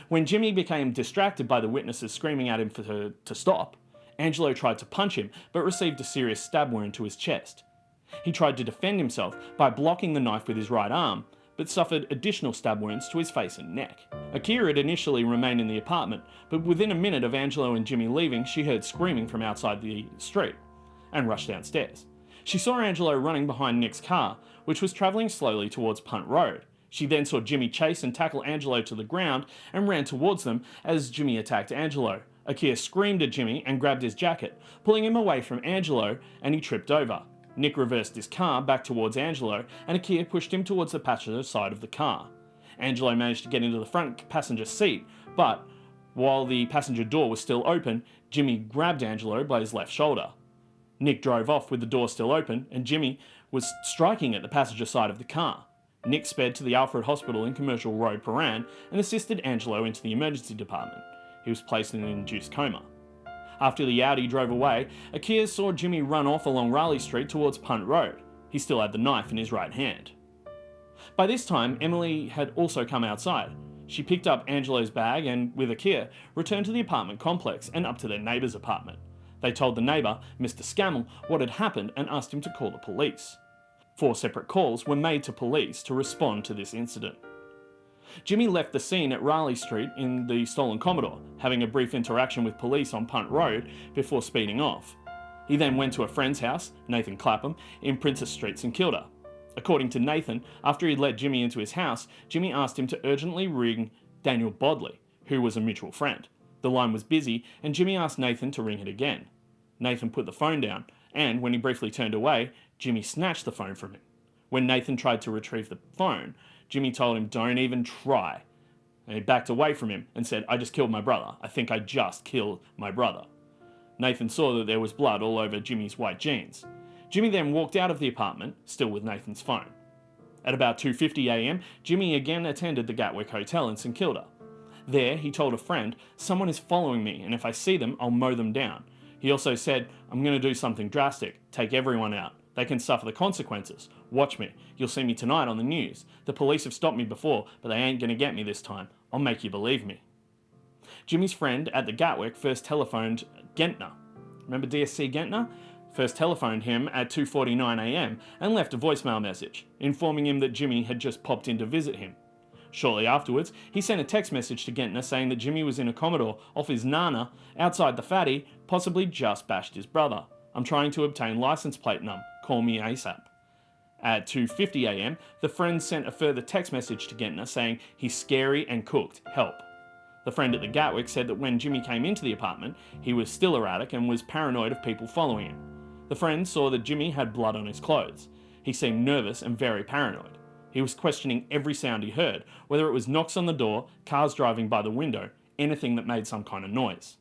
When Jimmy became distracted by the witnesses screaming at him to stop, Angelo tried to punch him but received a serious stab wound to his chest. He tried to defend himself by blocking the knife with his right arm, but suffered additional stab wounds to his face and neck. Akira had initially remained in the apartment, but within a minute of Angelo and Jimmy leaving, she heard screaming from outside the street and rushed downstairs. She saw Angelo running behind Nick's car, which was travelling slowly towards Punt Road. She then saw Jimmy chase and tackle Angelo to the ground and ran towards them as Jimmy attacked Angelo. Akira screamed at Jimmy and grabbed his jacket, pulling him away from Angelo, and he tripped over. Nick reversed his car back towards Angelo, and Akira pushed him towards the passenger side of the car. Angelo managed to get into the front passenger seat, but while the passenger door was still open, Jimmy grabbed Angelo by his left shoulder. Nick drove off with the door still open, and Jimmy was striking at the passenger side of the car. Nick sped to the Alfred Hospital in Commercial Road, Paran, and assisted Angelo into the emergency department. He was placed in an induced coma. After the Audi drove away, Akira saw Jimmy run off along Raleigh Street towards Punt Road. He still had the knife in his right hand. By this time, Emily had also come outside. She picked up Angelo's bag and, with Akira, returned to the apartment complex and up to their neighbour's apartment. They told the neighbour, Mr. Scammell, what had happened and asked him to call the police. 4 separate calls were made to police to respond to this incident. Jimmy left the scene at Raleigh Street in the stolen Commodore, having a brief interaction with police on Punt Road before speeding off. He then went to a friend's house, Nathan Clapham, in Princess Street, St Kilda. According to Nathan, after he'd let Jimmy into his house, Jimmy asked him to urgently ring Daniel Bodley, who was a mutual friend. The line was busy, and Jimmy asked Nathan to ring it again. Nathan put the phone down, and when he briefly turned away, Jimmy snatched the phone from him. When Nathan tried to retrieve the phone, Jimmy told him, "Don't even try." And he backed away from him and said, "I just killed my brother. I think I just killed my brother." Nathan saw that there was blood all over Jimmy's white jeans. Jimmy then walked out of the apartment, still with Nathan's phone. At about 2:50 a.m, Jimmy again attended the Gatwick Hotel in St Kilda. There, he told a friend, "Someone is following me, and if I see them, I'll mow them down." He also said, "I'm going to do something drastic, take everyone out. They can suffer the consequences. Watch me. You'll see me tonight on the news. The police have stopped me before, but they ain't going to get me this time. I'll make you believe me." Jimmy's friend at the Gatwick first telephoned Gentner. Remember DSC Gentner? First telephoned him at 2:49 a.m. and left a voicemail message, informing him that Jimmy had just popped in to visit him. Shortly afterwards, he sent a text message to Gentner saying that Jimmy was in a Commodore off his Nana outside the Fatty, possibly just bashed his brother. "I'm trying to obtain license plate num. Call me ASAP." At 2:50 a.m, the friend sent a further text message to Gentner saying, "He's scary and cooked. Help." The friend at the Gatwick said that when Jimmy came into the apartment, he was still erratic and was paranoid of people following him. The friend saw that Jimmy had blood on his clothes. He seemed nervous and very paranoid. He was questioning every sound he heard, whether it was knocks on the door, cars driving by the window, anything that made some kind of noise.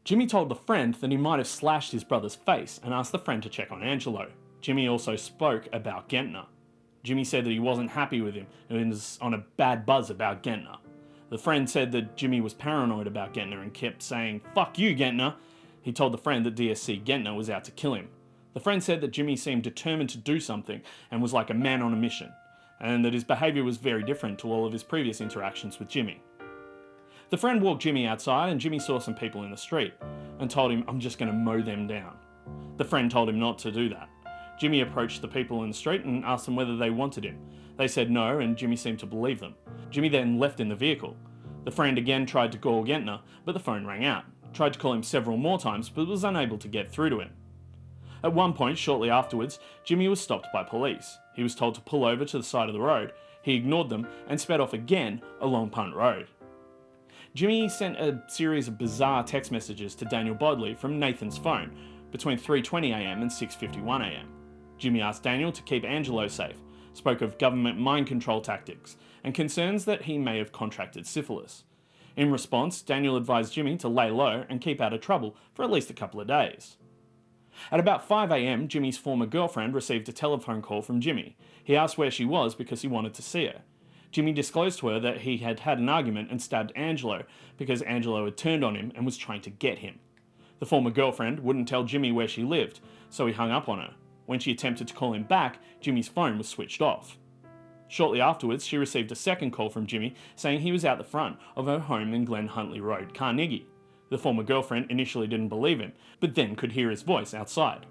Jimmy told the friend that he might have slashed his brother's face and asked the friend to check on Angelo. Jimmy also spoke about Gentner. Jimmy said that he wasn't happy with him and was on a bad buzz about Gentner. The friend said that Jimmy was paranoid about Gentner and kept saying, "Fuck you, Gentner." He told the friend that DSC Gentner was out to kill him. The friend said that Jimmy seemed determined to do something and was like a man on a mission, and that his behaviour was very different to all of his previous interactions with Jimmy. The friend walked Jimmy outside and Jimmy saw some people in the street and told him, "I'm just going to mow them down." The friend told him not to do that. Jimmy approached the people in the street and asked them whether they wanted him. They said no, and Jimmy seemed to believe them. Jimmy then left in the vehicle. The friend again tried to call Gentner, but the phone rang out. Tried to call him several more times, but was unable to get through to him. At one point, shortly afterwards, Jimmy was stopped by police. He was told to pull over to the side of the road. He ignored them and sped off again along Punt Road. Jimmy sent a series of bizarre text messages to Daniel Bodley from Nathan's phone between 3:20am and 6:51am. Jimmy asked Daniel to keep Angelo safe, spoke of government mind control tactics, and concerns that he may have contracted syphilis. In response, Daniel advised Jimmy to lay low and keep out of trouble for at least a couple of days. At about 5am, Jimmy's former girlfriend received a telephone call from Jimmy. He asked where she was because he wanted to see her. Jimmy disclosed to her that he had had an argument and stabbed Angelo because Angelo had turned on him and was trying to get him. The former girlfriend wouldn't tell Jimmy where she lived, so he hung up on her. When she attempted to call him back, Jimmy's phone was switched off. Shortly afterwards, she received a second call from Jimmy saying he was out the front of her home in Glen Huntly Road, Carnegie. The former girlfriend initially didn't believe him, but then could hear his voice outside.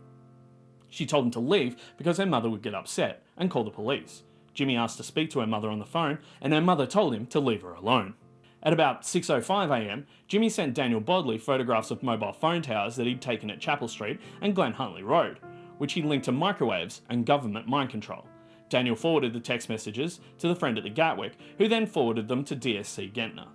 She told him to leave because her mother would get upset and call the police. Jimmy asked to speak to her mother on the phone, and her mother told him to leave her alone. At about 6:05am, Jimmy sent Daniel Bodley photographs of mobile phone towers that he'd taken at Chapel Street and Glen Huntly Road, which he linked to microwaves and government mind control. Daniel forwarded the text messages to the friend at the Gatwick, who then forwarded them to DSC Gentner.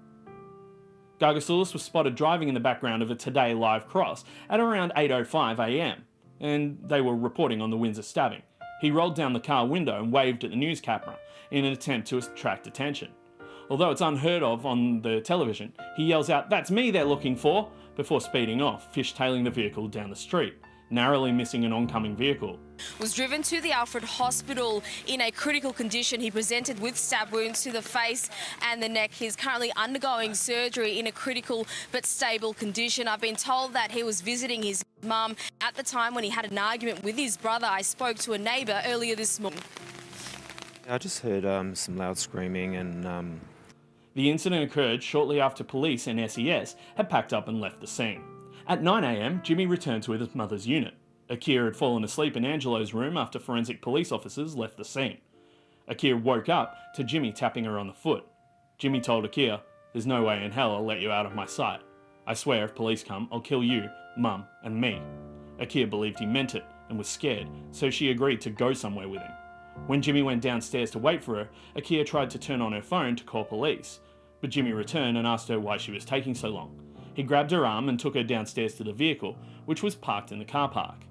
Gargasoulas was spotted driving in the background of a Today Live cross at around 8:05am, and they were reporting on the Windsor stabbing. He rolled down the car window and waved at the news camera in an attempt to attract attention. Although it's unheard of on the television, he yells out, "That's me they're looking for," before speeding off, fishtailing the vehicle down the street, narrowly missing an oncoming vehicle. Was driven to the Alfred Hospital in a critical condition. He presented with stab wounds to the face and the neck. He's currently undergoing surgery in a critical but stable condition. I've been told that he was visiting his mum at the time when he had an argument with his brother. I spoke to a neighbour earlier this morning. I just heard some loud screaming and... The incident occurred shortly after police and SES had packed up and left the scene. At 9am, Jimmy returned to his mother's unit. Akia had fallen asleep in Angelo's room after forensic police officers left the scene. Akia woke up to Jimmy tapping her on the foot. Jimmy told Akia, "There's no way in hell I'll let you out of my sight. I swear if police come, I'll kill you, Mum, and me." Akia believed he meant it and was scared, so she agreed to go somewhere with him. When Jimmy went downstairs to wait for her, Akia tried to turn on her phone to call police, but Jimmy returned and asked her why she was taking so long. He grabbed her arm and took her downstairs to the vehicle, which was parked in the car park.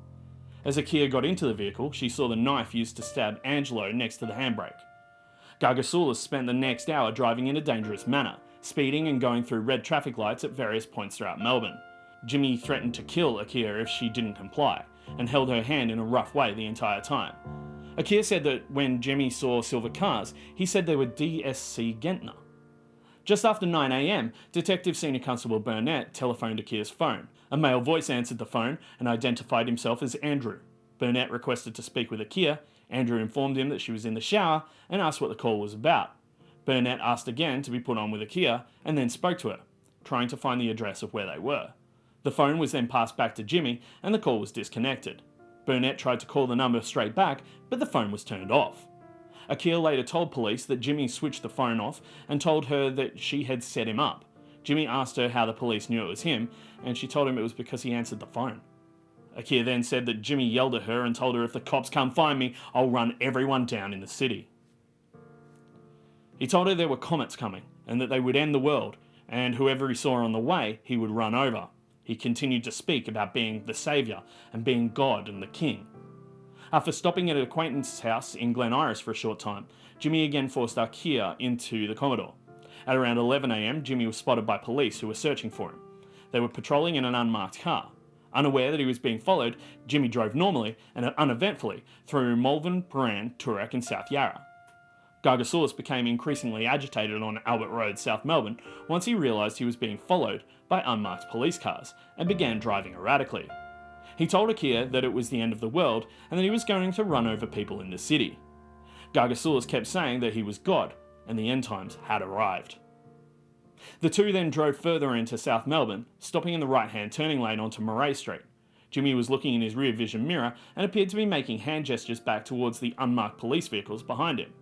As Akia got into the vehicle, she saw the knife used to stab Angelo next to the handbrake. Gargasoulas spent the next hour driving in a dangerous manner, speeding and going through red traffic lights at various points throughout Melbourne. Jimmy threatened to kill Akia if she didn't comply, and held her hand in a rough way the entire time. Akia said that when Jimmy saw silver cars, he said they were DSC Gentner. Just after 9am, Detective Senior Constable Burnett telephoned Akia's phone. A male voice answered the phone and identified himself as Andrew. Burnett requested to speak with Akia. Andrew informed him that she was in the shower and asked what the call was about. Burnett asked again to be put on with Akia and then spoke to her, trying to find the address of where they were. The phone was then passed back to Jimmy and the call was disconnected. Burnett tried to call the number straight back, but the phone was turned off. Akia later told police that Jimmy switched the phone off and told her that she had set him up. Jimmy asked her how the police knew it was him, and she told him it was because he answered the phone. Akia then said that Jimmy yelled at her and told her, "If the cops come find me, I'll run everyone down in the city." He told her there were comets coming, and that they would end the world, and whoever he saw on the way, he would run over. He continued to speak about being the saviour and being God and the king. After stopping at an acquaintance's house in Glen Iris for a short time, Jimmy again forced Akia into the Commodore. At around 11am, Jimmy was spotted by police who were searching for him. They were patrolling in an unmarked car. Unaware that he was being followed, Jimmy drove normally and uneventfully through Malvern, Prahran, Toorak and South Yarra. Gargasoulas became increasingly agitated on Albert Road, South Melbourne, once he realised he was being followed by unmarked police cars and began driving erratically. He told Akia that it was the end of the world and that he was going to run over people in the city. Gargasoulas kept saying that he was God and the end times had arrived. The two then drove further into South Melbourne, stopping in the right-hand turning lane onto Murray Street. Jimmy was looking in his rear vision mirror and appeared to be making hand gestures back towards the unmarked police vehicles behind him.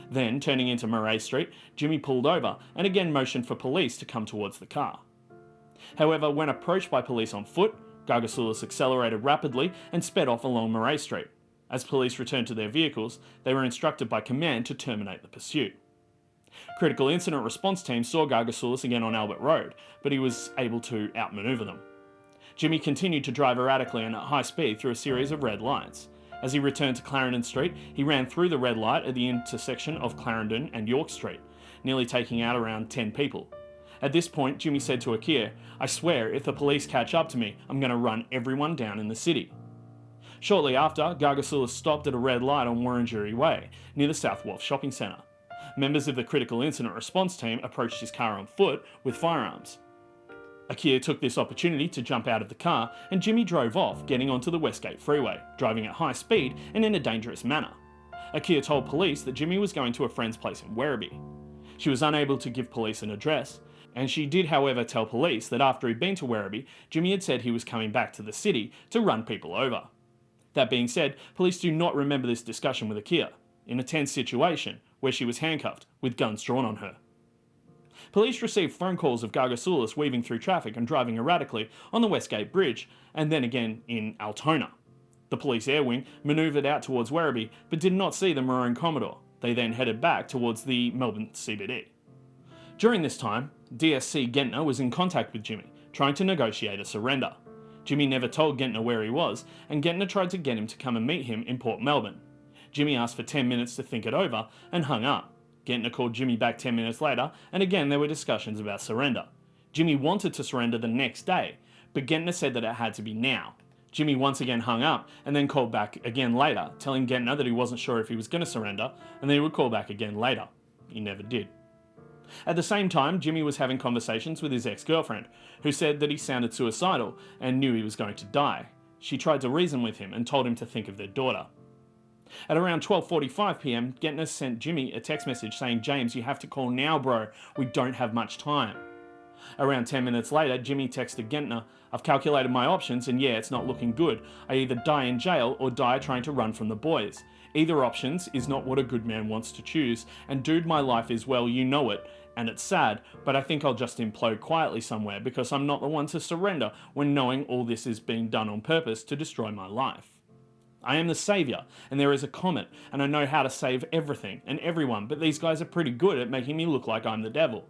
Then, turning into Murray Street, Jimmy pulled over and again motioned for police to come towards the car. However, when approached by police on foot, Gargasoulas accelerated rapidly and sped off along Murray Street. As police returned to their vehicles, they were instructed by command to terminate the pursuit. Critical incident response teams saw Gargasoulas again on Albert Road, but he was able to outmaneuver them. Jimmy continued to drive erratically and at high speed through a series of red lights. As he returned to Clarendon Street, he ran through the red light at the intersection of Clarendon and York Street, nearly taking out around 10 people. At this point, Jimmy said to Akir, "I swear, if the police catch up to me, I'm going to run everyone down in the city." Shortly after, Gargasoulas stopped at a red light on Warringah Way, near the South Wharf Shopping Centre. Members of the Critical Incident Response Team approached his car on foot with firearms. Akir took this opportunity to jump out of the car, and Jimmy drove off, getting onto the Westgate Freeway, driving at high speed and in a dangerous manner. Akir told police that Jimmy was going to a friend's place in Werribee. She was unable to give police an address, and she did, however, tell police that after he'd been to Werribee, Jimmy had said he was coming back to the city to run people over. That being said, police do not remember this discussion with Akir, in a tense situation where she was handcuffed with guns drawn on her. Police received phone calls of Gargasoulas weaving through traffic and driving erratically on the Westgate Bridge, and then again in Altona. The police air wing manoeuvred out towards Werribee, but did not see the Maroon Commodore. They then headed back towards the Melbourne CBD. During this time, DSC Gentner was in contact with Jimmy, trying to negotiate a surrender. Jimmy never told Gentner where he was, and Gentner tried to get him to come and meet him in Port Melbourne. Jimmy asked for 10 minutes to think it over and hung up. Gentner called Jimmy back 10 minutes later, and again there were discussions about surrender. Jimmy wanted to surrender the next day, but Gentner said that it had to be now. Jimmy once again hung up and then called back again later, telling Gentner that he wasn't sure if he was going to surrender, and then he would call back again later. He never did. At the same time, Jimmy was having conversations with his ex-girlfriend, who said that he sounded suicidal and knew he was going to die. She tried to reason with him and told him to think of their daughter. At around 12:45 PM, Gentner sent Jimmy a text message saying, "James, you have to call now, bro. We don't have much time." Around 10 minutes later, Jimmy texted Gentner, "I've calculated my options and yeah, it's not looking good. I either die in jail or die trying to run from the boys. Either options is not what a good man wants to choose, and dude, my life is, well, you know it, and it's sad, but I think I'll just implode quietly somewhere because I'm not the one to surrender when knowing all this is being done on purpose to destroy my life. I am the saviour, and there is a comet, and I know how to save everything and everyone, but these guys are pretty good at making me look like I'm the devil.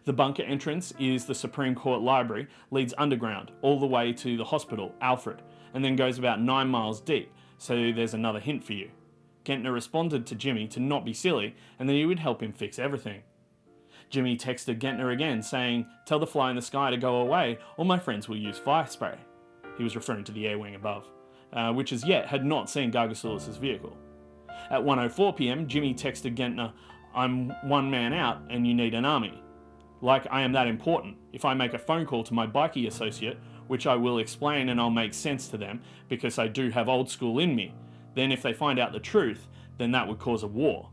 The bunker entrance is the Supreme Court Library, leads underground, all the way to the hospital, Alfred, and then goes about 9 miles deep, so there's another hint for you." Gentner responded to Jimmy to not be silly, and that he would help him fix everything. Jimmy texted Gentner again, saying, "Tell the fly in the sky to go away, or my friends will use fire spray." He was referring to the air wing above, which as yet had not seen Gargasoulas' vehicle. At 1:04 PM, Jimmy texted Gentner, "I'm one man out and you need an army. Like I am that important. If I make a phone call to my bikie associate, which I will explain and I'll make sense to them because I do have old school in me, then if they find out the truth, then that would cause a war."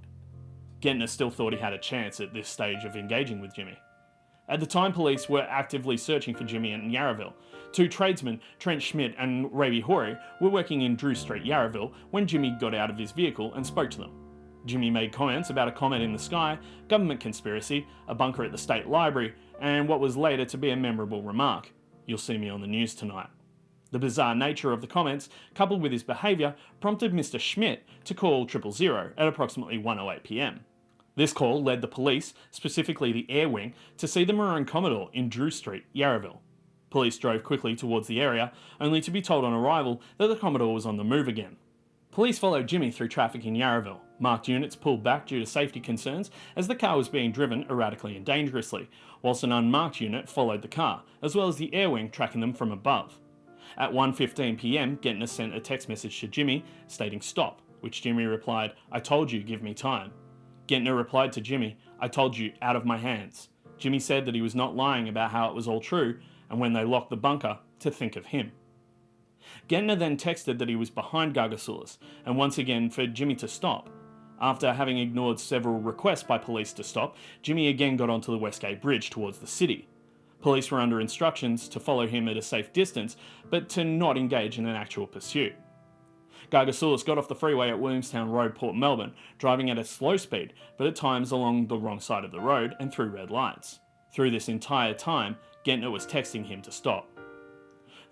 Gentner still thought he had a chance at this stage of engaging with Jimmy. At the time, police were actively searching for Jimmy in Yarraville. Two tradesmen, Trent Schmidt and Raby Horry, were working in Drew Street, Yarraville, when Jimmy got out of his vehicle and spoke to them. Jimmy made comments about a comet in the sky, government conspiracy, a bunker at the State Library, and what was later to be a memorable remark, "You'll see me on the news tonight." The bizarre nature of the comments, coupled with his behaviour, prompted Mr. Schmidt to call 000 at approximately 1:08 PM. This call led the police, specifically the air wing, to see the Maroon Commodore in Drew Street, Yarraville. Police drove quickly towards the area, only to be told on arrival that the Commodore was on the move again. Police followed Jimmy through traffic in Yarraville. Marked units pulled back due to safety concerns as the car was being driven erratically and dangerously, whilst an unmarked unit followed the car, as well as the air wing tracking them from above. At 1:15 PM, Gentner sent a text message to Jimmy stating "stop," which Jimmy replied, "I told you, give me time." Gentner replied to Jimmy, "I told you, out of my hands." Jimmy said that he was not lying about how it was all true, and when they locked the bunker, to think of him. Gentner then texted that he was behind Gargasoulas, and once again for Jimmy to stop. After having ignored several requests by police to stop, Jimmy again got onto the Westgate Bridge towards the city. Police were under instructions to follow him at a safe distance, but to not engage in an actual pursuit. Gargasoulas got off the freeway at Williamstown Road, Port Melbourne, driving at a slow speed, but at times along the wrong side of the road and through red lights. Through this entire time, Gentner was texting him to stop.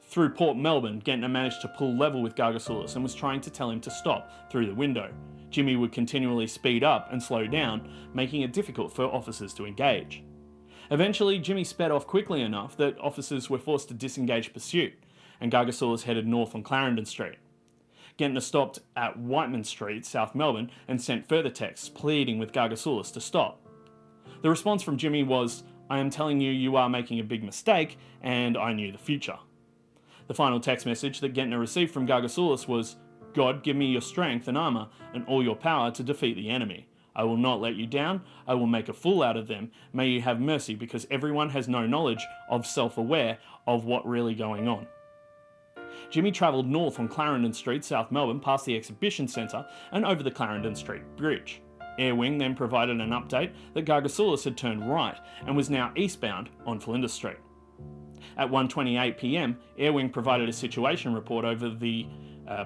Through Port Melbourne, Gentner managed to pull level with Gargasoulas and was trying to tell him to stop through the window. Jimmy would continually speed up and slow down, making it difficult for officers to engage. Eventually, Jimmy sped off quickly enough that officers were forced to disengage pursuit, and Gargasoulas headed north on Clarendon Street. Gentner stopped at Whiteman Street, South Melbourne, and sent further texts pleading with Gargasoulas to stop. The response from Jimmy was, "I am telling you, you are making a big mistake, and I knew the future." The final text message that Gentner received from Gargasoulas was, "God, give me your strength and armour and all your power to defeat the enemy. I will not let you down. I will make a fool out of them. May you have mercy, because everyone has no knowledge of self-aware of what really going on." Jimmy travelled north on Clarendon Street, South Melbourne, past the Exhibition Centre and over the Clarendon Street Bridge. Air Wing then provided an update that Gargasoulas had turned right and was now eastbound on Flinders Street. At 1:28 p.m, Air Wing provided a situation report over the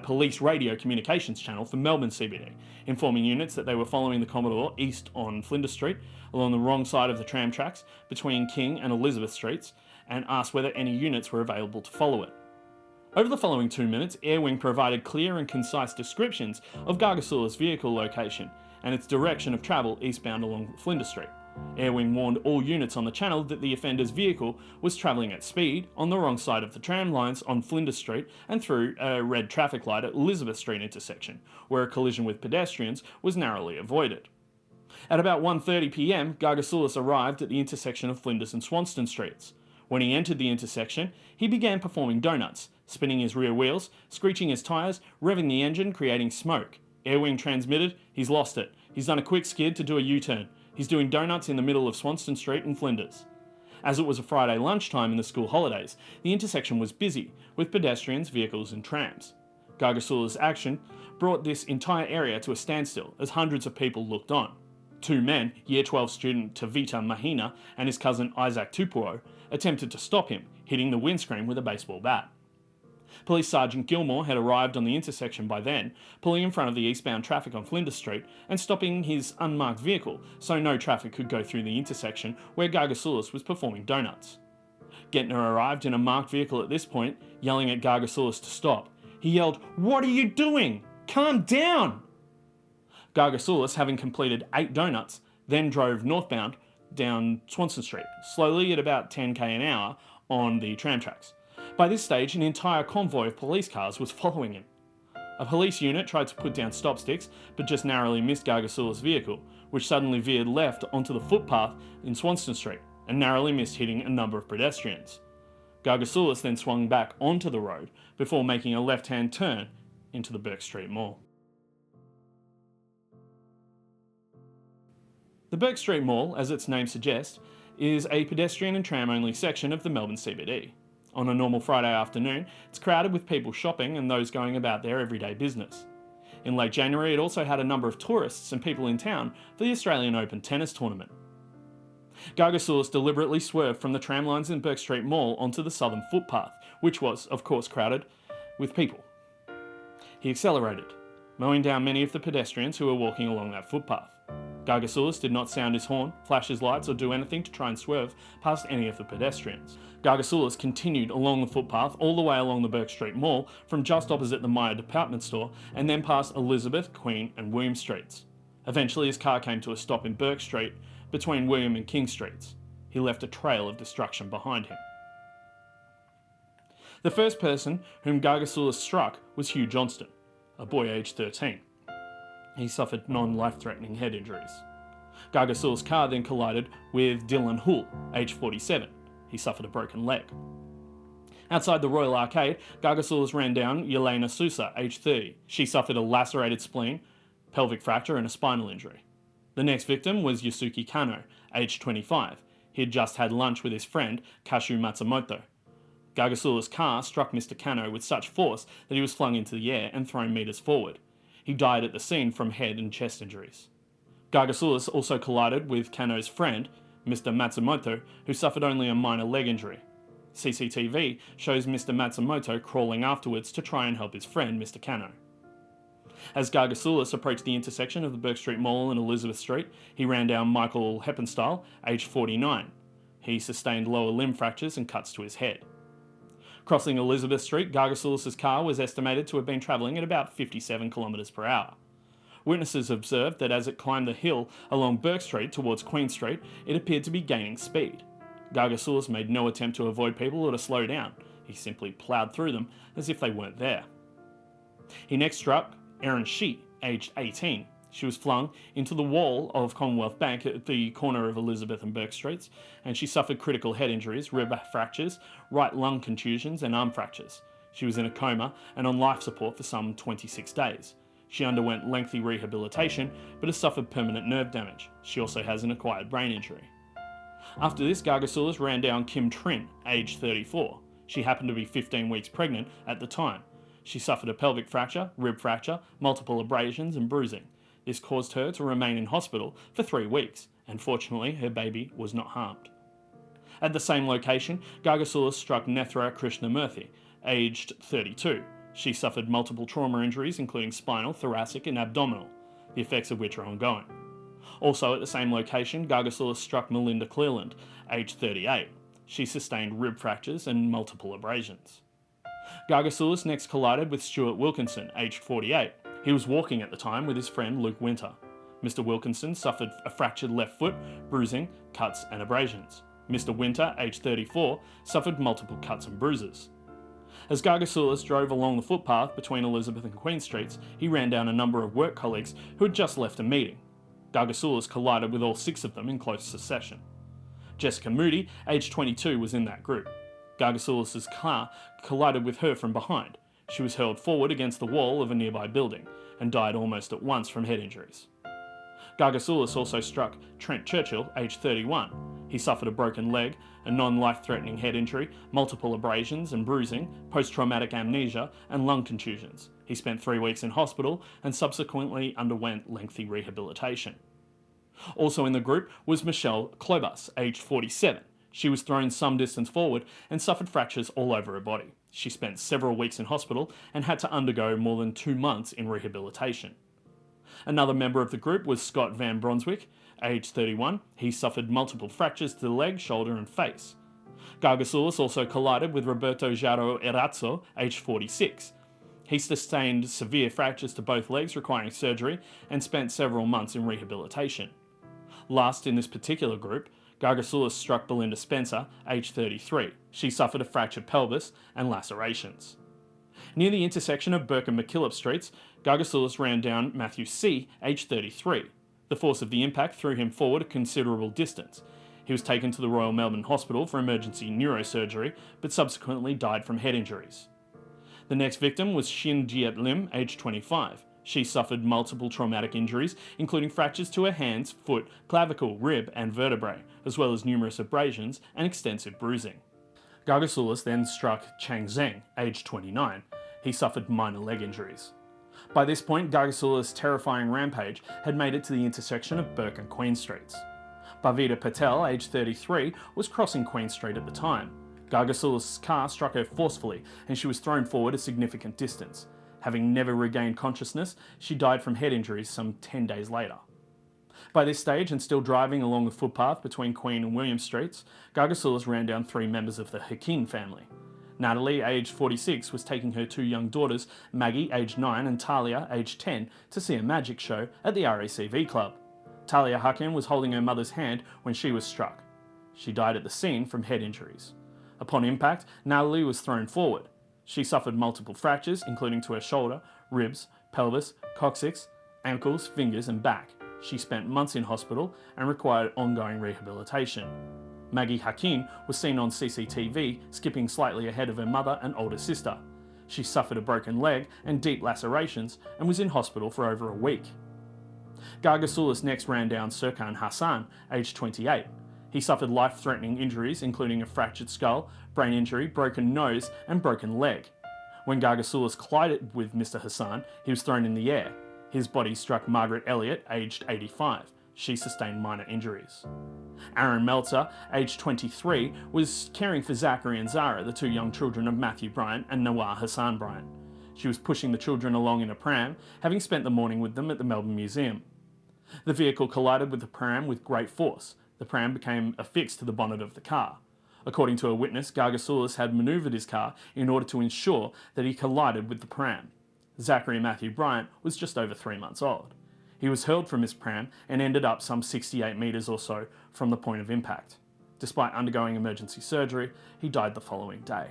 police radio communications channel for Melbourne CBD, informing units that they were following the Commodore east on Flinders Street, along the wrong side of the tram tracks between King and Elizabeth Streets, and asked whether any units were available to follow it. Over the following 2 minutes, Air Wing provided clear and concise descriptions of Gargasoulas' vehicle location and its direction of travel eastbound along Flinders Street. Air Wing warned all units on the channel that the offender's vehicle was travelling at speed on the wrong side of the tram lines on Flinders Street and through a red traffic light at Elizabeth Street intersection, where a collision with pedestrians was narrowly avoided. At about 1:30 p.m, Gargasoulas arrived at the intersection of Flinders and Swanston Streets. When he entered the intersection, he began performing donuts, spinning his rear wheels, screeching his tyres, revving the engine, creating smoke. Air Wing transmitted, "He's lost it. He's done a quick skid to do a U-turn. He's doing donuts in the middle of Swanston Street and Flinders." As it was a Friday lunchtime in the school holidays, the intersection was busy, with pedestrians, vehicles and trams. Gargasoulas' action brought this entire area to a standstill as hundreds of people looked on. 2 men, Year 12 student Tavita Mahina and his cousin Isaac Tupuo, attempted to stop him, hitting the windscreen with a baseball bat. Police Sergeant Gilmore had arrived on the intersection by then, pulling in front of the eastbound traffic on Flinders Street and stopping his unmarked vehicle so no traffic could go through the intersection where Gargasoulas was performing donuts. Gentner arrived in a marked vehicle at this point, yelling at Gargasoulas to stop. He yelled, "What are you doing? Calm down!" Gargasoulas, having completed 8 donuts, then drove northbound down Swanston Street, slowly at about 10k an hour on the tram tracks. By this stage, an entire convoy of police cars was following him. A police unit tried to put down stop sticks, but just narrowly missed Gargasoulas' vehicle, which suddenly veered left onto the footpath in Swanston Street and narrowly missed hitting a number of pedestrians. Gargasoulas then swung back onto the road before making a left-hand turn into the Bourke St Mall. The Bourke St Mall, as its name suggests, is a pedestrian and tram-only section of the Melbourne CBD. On a normal Friday afternoon, it's crowded with people shopping and those going about their everyday business. In late January, it also had a number of tourists and people in town for the Australian Open tennis tournament. Gargasoulas deliberately swerved from the tram lines in Bourke St Mall onto the southern footpath, which was, of course, crowded with people. He accelerated, mowing down many of the pedestrians who were walking along that footpath. Gargasoulas did not sound his horn, flash his lights or do anything to try and swerve past any of the pedestrians. Gargasoulas continued along the footpath all the way along the Bourke St Mall from just opposite the Myer department store and then past Elizabeth, Queen and William Streets. Eventually his car came to a stop in Bourke Street between William and King Streets. He left a trail of destruction behind him. The first person whom Gargasoulas struck was Hugh Johnston, a boy aged 13. He suffered non-life-threatening head injuries. Gargasoulas' car then collided with Dylan Hull, aged 47. He suffered a broken leg. Outside the Royal Arcade, Gargasoulas ran down Yelena Sousa, aged 30. She suffered a lacerated spleen, pelvic fracture and a spinal injury. The next victim was Yasuki Kano, aged 25. He had just had lunch with his friend, Kashu Matsumoto. Gargasoulas' car struck Mr. Kano with such force that he was flung into the air and thrown metres forward. He died at the scene from head and chest injuries. Gargasoulas also collided with Kano's friend, Mr. Matsumoto, who suffered only a minor leg injury. CCTV shows Mr. Matsumoto crawling afterwards to try and help his friend, Mr. Kano. As Gargasoulas approached the intersection of the Bourke St Mall and Elizabeth Street, he ran down Michael Heppenstall, aged 49. He sustained lower limb fractures and cuts to his head. Crossing Elizabeth Street, Gargasoulas' car was estimated to have been travelling at about 57 km per hour. Witnesses observed that as it climbed the hill along Bourke Street towards Queen Street, it appeared to be gaining speed. Gargasoulas made no attempt to avoid people or to slow down. He simply ploughed through them as if they weren't there. He next struck Erin Sheet, aged 18. She was flung into the wall of Commonwealth Bank at the corner of Elizabeth and Bourke Streets, and she suffered critical head injuries, rib fractures, right lung contusions and arm fractures. She was in a coma and on life support for some 26 days. She underwent lengthy rehabilitation, but has suffered permanent nerve damage. She also has an acquired brain injury. After this, Gargasoulas ran down Kim Trin, aged 34. She happened to be 15 weeks pregnant at the time. She suffered a pelvic fracture, rib fracture, multiple abrasions and bruising. This caused her to remain in hospital for 3 weeks, and fortunately her baby was not harmed. At the same location, Gargasoulas struck Nethra Krishnamurthy, aged 32. She suffered multiple trauma injuries including spinal, thoracic and abdominal, the effects of which are ongoing. Also at the same location, Gargasoulas struck Melinda Cleland, aged 38. She sustained rib fractures and multiple abrasions. Gargasoulas next collided with Stuart Wilkinson, aged 48. He was walking at the time with his friend Luke Winter. Mr. Wilkinson suffered a fractured left foot, bruising, cuts and abrasions. Mr. Winter, aged 34, suffered multiple cuts and bruises. As Gargasoulas drove along the footpath between Elizabeth and Queen Streets, he ran down a number of work colleagues who had just left a meeting. Gargasoulas collided with all 6 of them in close succession. Jessica Moody, aged 22, was in that group. Gargasoulas' car collided with her from behind. She was hurled forward against the wall of a nearby building and died almost at once from head injuries. Gargasoulas also struck Trent Churchill, aged 31. He suffered a broken leg, a non-life-threatening head injury, multiple abrasions and bruising, post-traumatic amnesia and lung contusions. He spent 3 weeks in hospital and subsequently underwent lengthy rehabilitation. Also in the group was Michelle Klobus, aged 47. She was thrown some distance forward and suffered fractures all over her body. She spent several weeks in hospital and had to undergo more than 2 months in rehabilitation. Another member of the group was Scott Van Brunswick, aged 31. He suffered multiple fractures to the leg, shoulder and face. Gargasoulas also collided with Roberto Jaro Erazzo, aged 46. He sustained severe fractures to both legs requiring surgery and spent several months in rehabilitation. Last in this particular group, Gargasoulas struck Belinda Spencer, aged 33. She suffered a fractured pelvis and lacerations. Near the intersection of Bourke and McKillop Streets, Gargasoulas ran down Matthew C., aged 33. The force of the impact threw him forward a considerable distance. He was taken to the Royal Melbourne Hospital for emergency neurosurgery, but subsequently died from head injuries. The next victim was Shin Jiet Lim, aged 25. She suffered multiple traumatic injuries, including fractures to her hands, foot, clavicle, rib and vertebrae, as well as numerous abrasions and extensive bruising. Gargasoulas then struck Chang Zheng, aged 29. He suffered minor leg injuries. By this point, Gargasoulas' terrifying rampage had made it to the intersection of Bourke and Queen Streets. Bhavita Patel, aged 33, was crossing Queen Street at the time. Gargasoulas' car struck her forcefully and she was thrown forward a significant distance. Having never regained consciousness, she died from head injuries some 10 days later. By this stage, and still driving along the footpath between Queen and William Streets, Gargasoulas ran down 3 members of the Hakin family. Natalie, aged 46, was taking her 2 young daughters, Maggie, aged 9, and Talia, aged 10, to see a magic show at the RACV club. Talia Hakin was holding her mother's hand when she was struck. She died at the scene from head injuries. Upon impact, Natalie was thrown forward. She suffered multiple fractures, including to her shoulder, ribs, pelvis, coccyx, ankles, fingers and back. She spent months in hospital and required ongoing rehabilitation. Maggie Hakin was seen on CCTV skipping slightly ahead of her mother and older sister. She suffered a broken leg and deep lacerations and was in hospital for over a week. Gargasoulas next ran down Serkan Hassan, aged 28. He suffered life-threatening injuries including a fractured skull, brain injury, broken nose and broken leg. When Gargasoulas collided with Mr. Hassan, he was thrown in the air. His body struck Margaret Elliott, aged 85. She sustained minor injuries. Aaron Meltzer, aged 23, was caring for Zachary and Zara, the two young children of Matthew Bryant and Nawar Hassan Bryant. She was pushing the children along in a pram, having spent the morning with them at the Melbourne Museum. The vehicle collided with the pram with great force. The pram became affixed to the bonnet of the car. According to a witness, Gargasoulas had manoeuvred his car in order to ensure that he collided with the pram. Zachary Matthew Bryant was just over 3 months old. He was hurled from his pram and ended up some 68 metres or so from the point of impact. Despite undergoing emergency surgery, he died the following day.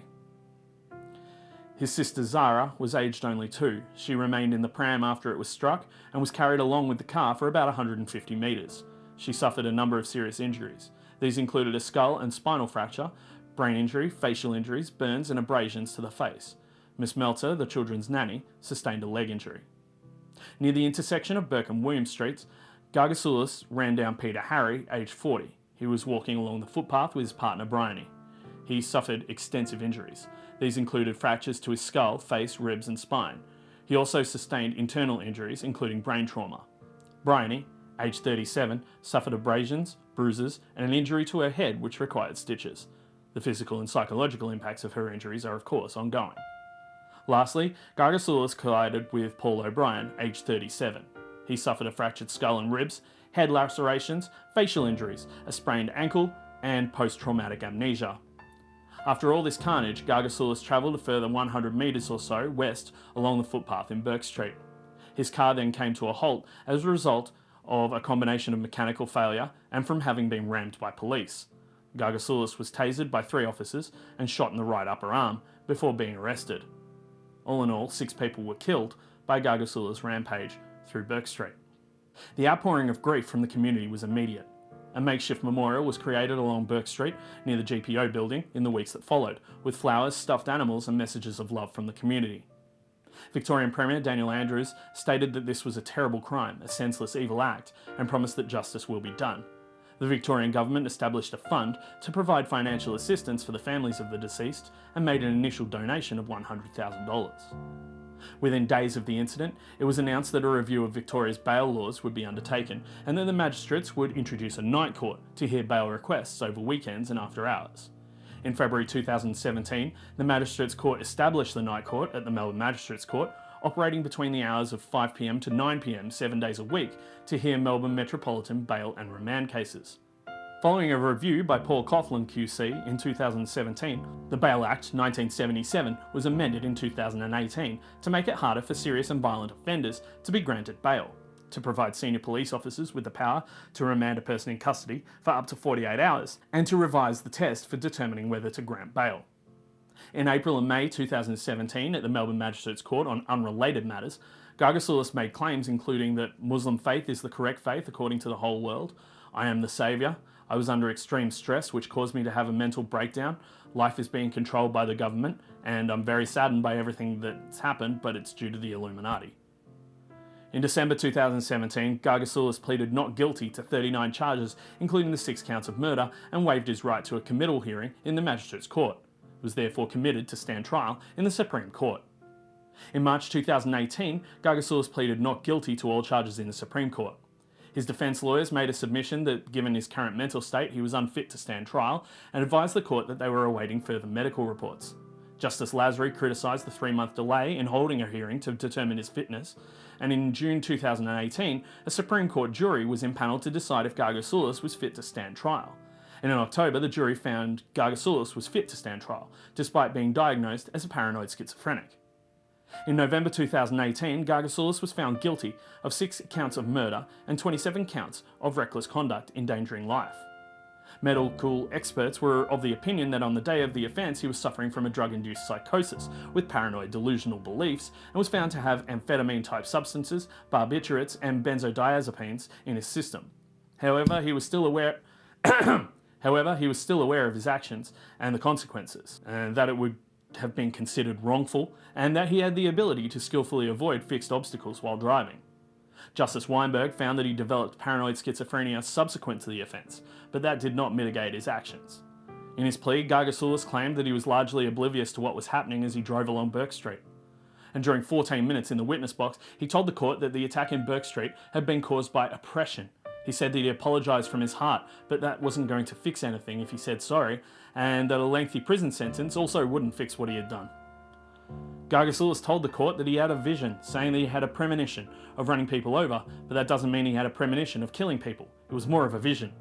His sister Zara was aged only 2. She remained in the pram after it was struck and was carried along with the car for about 150 metres. She suffered a number of serious injuries. These included a skull and spinal fracture, brain injury, facial injuries, burns and abrasions to the face. Miss Meltzer, the children's nanny, sustained a leg injury. Near the intersection of Bourke and William Streets, Gargasoulas ran down Peter Harry, aged 40. He was walking along the footpath with his partner Bryony. He suffered extensive injuries. These included fractures to his skull, face, ribs and spine. He also sustained internal injuries, including brain trauma. Bryony, aged 37, suffered abrasions, bruises and an injury to her head which required stitches. The physical and psychological impacts of her injuries are of course ongoing. Lastly, Gargasoulas collided with Paul O'Brien, aged 37. He suffered a fractured skull and ribs, head lacerations, facial injuries, a sprained ankle and post-traumatic amnesia. After all this carnage, Gargasoulas travelled a further 100 metres or so west along the footpath in Bourke Street. His car then came to a halt as a result of a combination of mechanical failure and from having been rammed by police. Gargasoulas was tasered by 3 officers and shot in the right upper arm before being arrested. All in all, 6 people were killed by Gargasoulas' rampage through Bourke Street. The outpouring of grief from the community was immediate. A makeshift memorial was created along Bourke Street near the GPO building in the weeks that followed, with flowers, stuffed animals and messages of love from the community. Victorian Premier Daniel Andrews stated that this was a terrible crime, a senseless evil act, and promised that justice will be done. The Victorian government established a fund to provide financial assistance for the families of the deceased and made an initial donation of $100,000. Within days of the incident, it was announced that a review of Victoria's bail laws would be undertaken and that the magistrates would introduce a night court to hear bail requests over weekends and after hours. In February 2017, the Magistrates Court established the night court at the Melbourne Magistrates Court, operating between the hours of 5 p.m. to 9 p.m. 7 days a week to hear Melbourne Metropolitan bail and remand cases. Following a review by Paul Coughlin QC in 2017, the Bail Act 1977 was amended in 2018 to make it harder for serious and violent offenders to be granted bail, to provide senior police officers with the power to remand a person in custody for up to 48 hours, and to revise the test for determining whether to grant bail. In April and May 2017 at the Melbourne Magistrates Court on unrelated matters, Gargasoulas made claims including that Muslim faith is the correct faith according to the whole world, I am the saviour, I was under extreme stress which caused me to have a mental breakdown, life is being controlled by the government, and I'm very saddened by everything that's happened, but it's due to the Illuminati. In December 2017, Gargasoulas pleaded not guilty to 39 charges, including the 6 counts of murder, and waived his right to a committal hearing in the Magistrates Court. He was therefore committed to stand trial in the Supreme Court. In March 2018, Gargasoulas pleaded not guilty to all charges in the Supreme Court. His defence lawyers made a submission that, given his current mental state, he was unfit to stand trial, and advised the court that they were awaiting further medical reports. Justice Lasry criticised the 3-month delay in holding a hearing to determine his fitness, and in June 2018, a Supreme Court jury was impanelled to decide if Gargasoulas was fit to stand trial. And in October, the jury found Gargasoulas was fit to stand trial, despite being diagnosed as a paranoid schizophrenic. In November 2018, Gargasoulas was found guilty of 6 counts of murder and 27 counts of reckless conduct endangering life. Medical experts were of the opinion that on the day of the offence he was suffering from a drug-induced psychosis with paranoid delusional beliefs and was found to have amphetamine-type substances, barbiturates and benzodiazepines in his system. However, he was still aware of his actions and the consequences, and that it would have been considered wrongful, and that he had the ability to skillfully avoid fixed obstacles while driving. Justice Weinberg found that he developed paranoid schizophrenia subsequent to the offence, but that did not mitigate his actions. In his plea, Gargasoulas claimed that he was largely oblivious to what was happening as he drove along Bourke Street. And during 14 minutes in the witness box, he told the court that the attack in Bourke Street had been caused by oppression, He said that he apologised from his heart, but that wasn't going to fix anything if he said sorry, and that a lengthy prison sentence also wouldn't fix what he had done. Gargasoulas told the court that he had a vision, saying that he had a premonition of running people over, but that doesn't mean he had a premonition of killing people. It was more of a vision.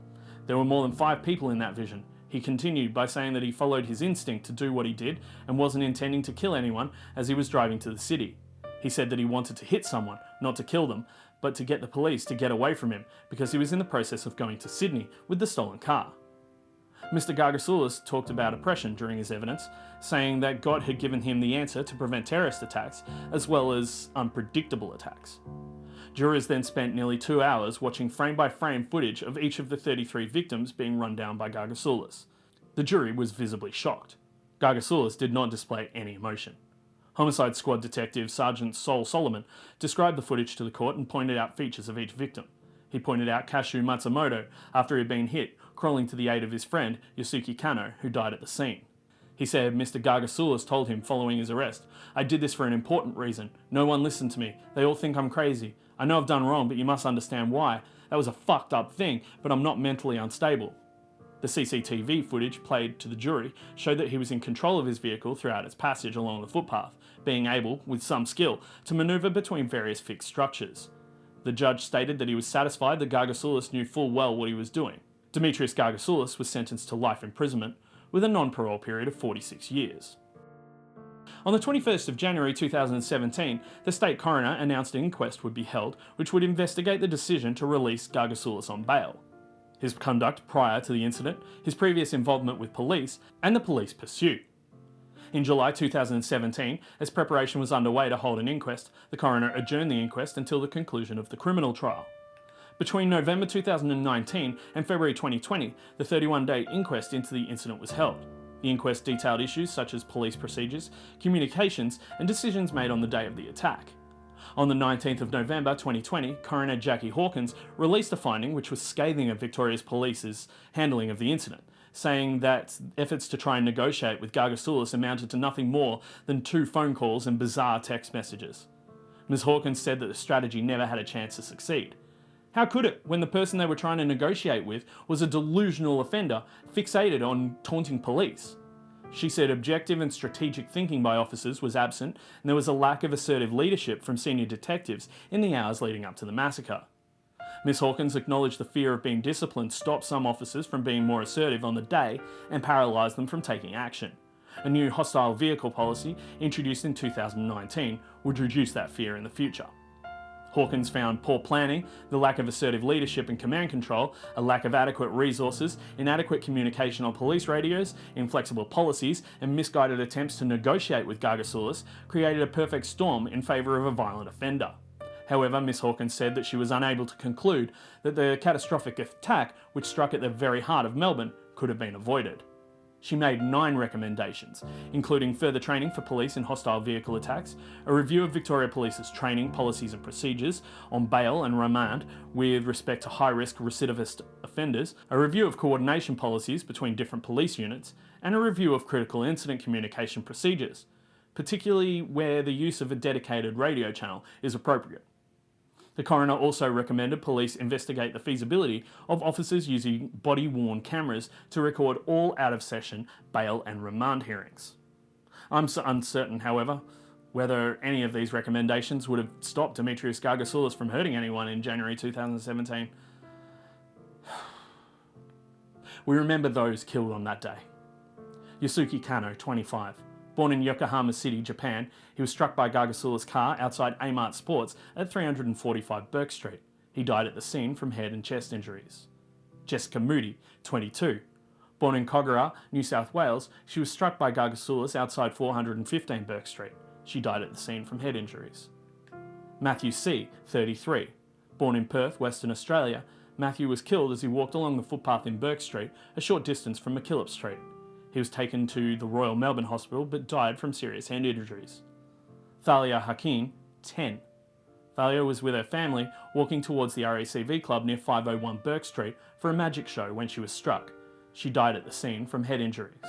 There were more than 5 people in that vision. He continued by saying that he followed his instinct to do what he did and wasn't intending to kill anyone as he was driving to the city. He said that he wanted to hit someone, not to kill them, but to get the police to get away from him because he was in the process of going to Sydney with the stolen car. Mr. Gargasoulas talked about oppression during his evidence, saying that God had given him the answer to prevent terrorist attacks as well as unpredictable attacks. Jurors then spent nearly 2 hours watching frame-by-frame footage of each of the 33 victims being run down by Gargasoulas. The jury was visibly shocked. Gargasoulas did not display any emotion. Homicide Squad Detective Sergeant Sol Solomon described the footage to the court and pointed out features of each victim. He pointed out Kashu Matsumoto after he had been hit, crawling to the aid of his friend Yosuke Kano, who died at the scene. He said Mr. Gargasoulas told him following his arrest, "I did this for an important reason. No one listened to me. They all think I'm crazy. I know I've done wrong, but you must understand why. That was a fucked up thing, but I'm not mentally unstable." The CCTV footage played to the jury showed that he was in control of his vehicle throughout its passage along the footpath, being able, with some skill, to manoeuvre between various fixed structures. The judge stated that he was satisfied that Gargasoulas knew full well what he was doing. Demetrius Gargasoulas was sentenced to life imprisonment with a non-parole period of 46 years. On the 21st of January 2017, the state coroner announced an inquest would be held which would investigate the decision to release Gargasoulas on bail, his conduct prior to the incident, his previous involvement with police, and the police pursuit. In July 2017, as preparation was underway to hold an inquest, the coroner adjourned the inquest until the conclusion of the criminal trial. Between November 2019 and February 2020, the 31-day inquest into the incident was held. The inquest detailed issues such as police procedures, communications, and decisions made on the day of the attack. On the 19th of November 2020, Coroner Jackie Hawkins released a finding which was scathing of Victoria's Police's handling of the incident, saying that efforts to try and negotiate with Gargasoulas amounted to nothing more than 2 phone calls and bizarre text messages. Ms. Hawkins said that the strategy never had a chance to succeed. How could it, when the person they were trying to negotiate with was a delusional offender fixated on taunting police? She said objective and strategic thinking by officers was absent, and there was a lack of assertive leadership from senior detectives in the hours leading up to the massacre. Ms. Hawkins acknowledged the fear of being disciplined stopped some officers from being more assertive on the day and paralysed them from taking action. A new hostile vehicle policy, introduced in 2019, would reduce that fear in the future. Hawkins found poor planning, the lack of assertive leadership and command control, a lack of adequate resources, inadequate communication on police radios, inflexible policies, and misguided attempts to negotiate with Gargasoulas created a perfect storm in favour of a violent offender. However, Ms. Hawkins said that she was unable to conclude that the catastrophic attack, which struck at the very heart of Melbourne, could have been avoided. She made 9 recommendations, including further training for police in hostile vehicle attacks, a review of Victoria Police's training, policies and procedures on bail and remand with respect to high-risk recidivist offenders, a review of coordination policies between different police units, and a review of critical incident communication procedures, particularly where the use of a dedicated radio channel is appropriate. The coroner also recommended police investigate the feasibility of officers using body-worn cameras to record all out-of-session bail and remand hearings. I'm uncertain, however, whether any of these recommendations would have stopped Demetrius Gargasoulas from hurting anyone in January 2017. We remember those killed on that day. Yosuke Kano, 25. Born in Yokohama City, Japan, he was struck by Gargasoulas' car outside Amart Sports at 345 Bourke Street. He died at the scene from head and chest injuries. Jessica Moody, 22. Born in Kogarah, New South Wales, she was struck by Gargasoulas outside 415 Bourke Street. She died at the scene from head injuries. Matthew C., 33. Born in Perth, Western Australia, Matthew was killed as he walked along the footpath in Bourke Street, a short distance from McKillop Street. He was taken to the Royal Melbourne Hospital but died from serious hand injuries. Thalia Hakim, 10. Thalia was with her family walking towards the RACV club near 501 Bourke Street for a magic show when she was struck. She died at the scene from head injuries.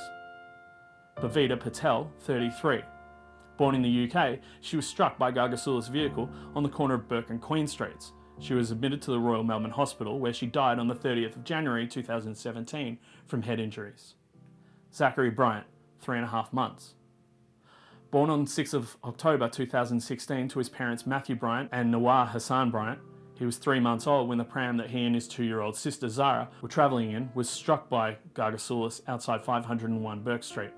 Bhavita Patel, 33. Born in the UK, she was struck by Gargasoulas' vehicle on the corner of Bourke and Queen Streets. She was admitted to the Royal Melbourne Hospital, where she died on the 30th of January 2017 from head injuries. Zachary Bryant, 3.5 months. Born on 6th of October 2016 to his parents Matthew Bryant and Nawar Hassan Bryant, he was 3 months old when the pram that he and his 2-year-old sister Zara were travelling in was struck by Gargasoulas outside 501 Bourke Street.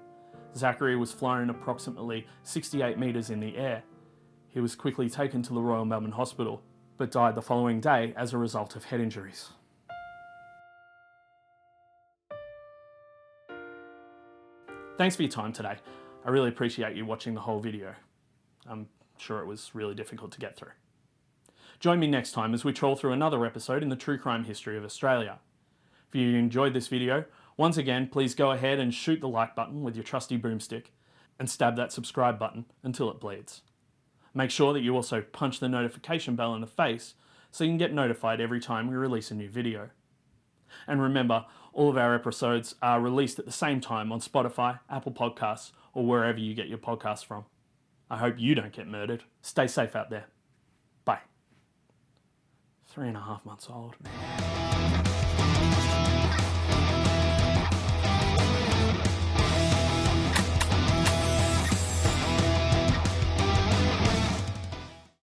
Zachary was flown approximately 68 metres in the air. He was quickly taken to the Royal Melbourne Hospital, but died the following day as a result of head injuries. Thanks for your time today. I really appreciate you watching the whole video. I'm sure it was really difficult to get through. Join me next time as we trawl through another episode in the true crime history of Australia. If you enjoyed this video, once again, please go ahead and shoot the like button with your trusty boomstick and stab that subscribe button until it bleeds. Make sure that you also punch the notification bell in the face so you can get notified every time we release a new video. And remember, all of our episodes are released at the same time on Spotify, Apple Podcasts, or wherever you get your podcasts from. I hope you don't get murdered. Stay safe out there. Bye. 3.5 months old, man.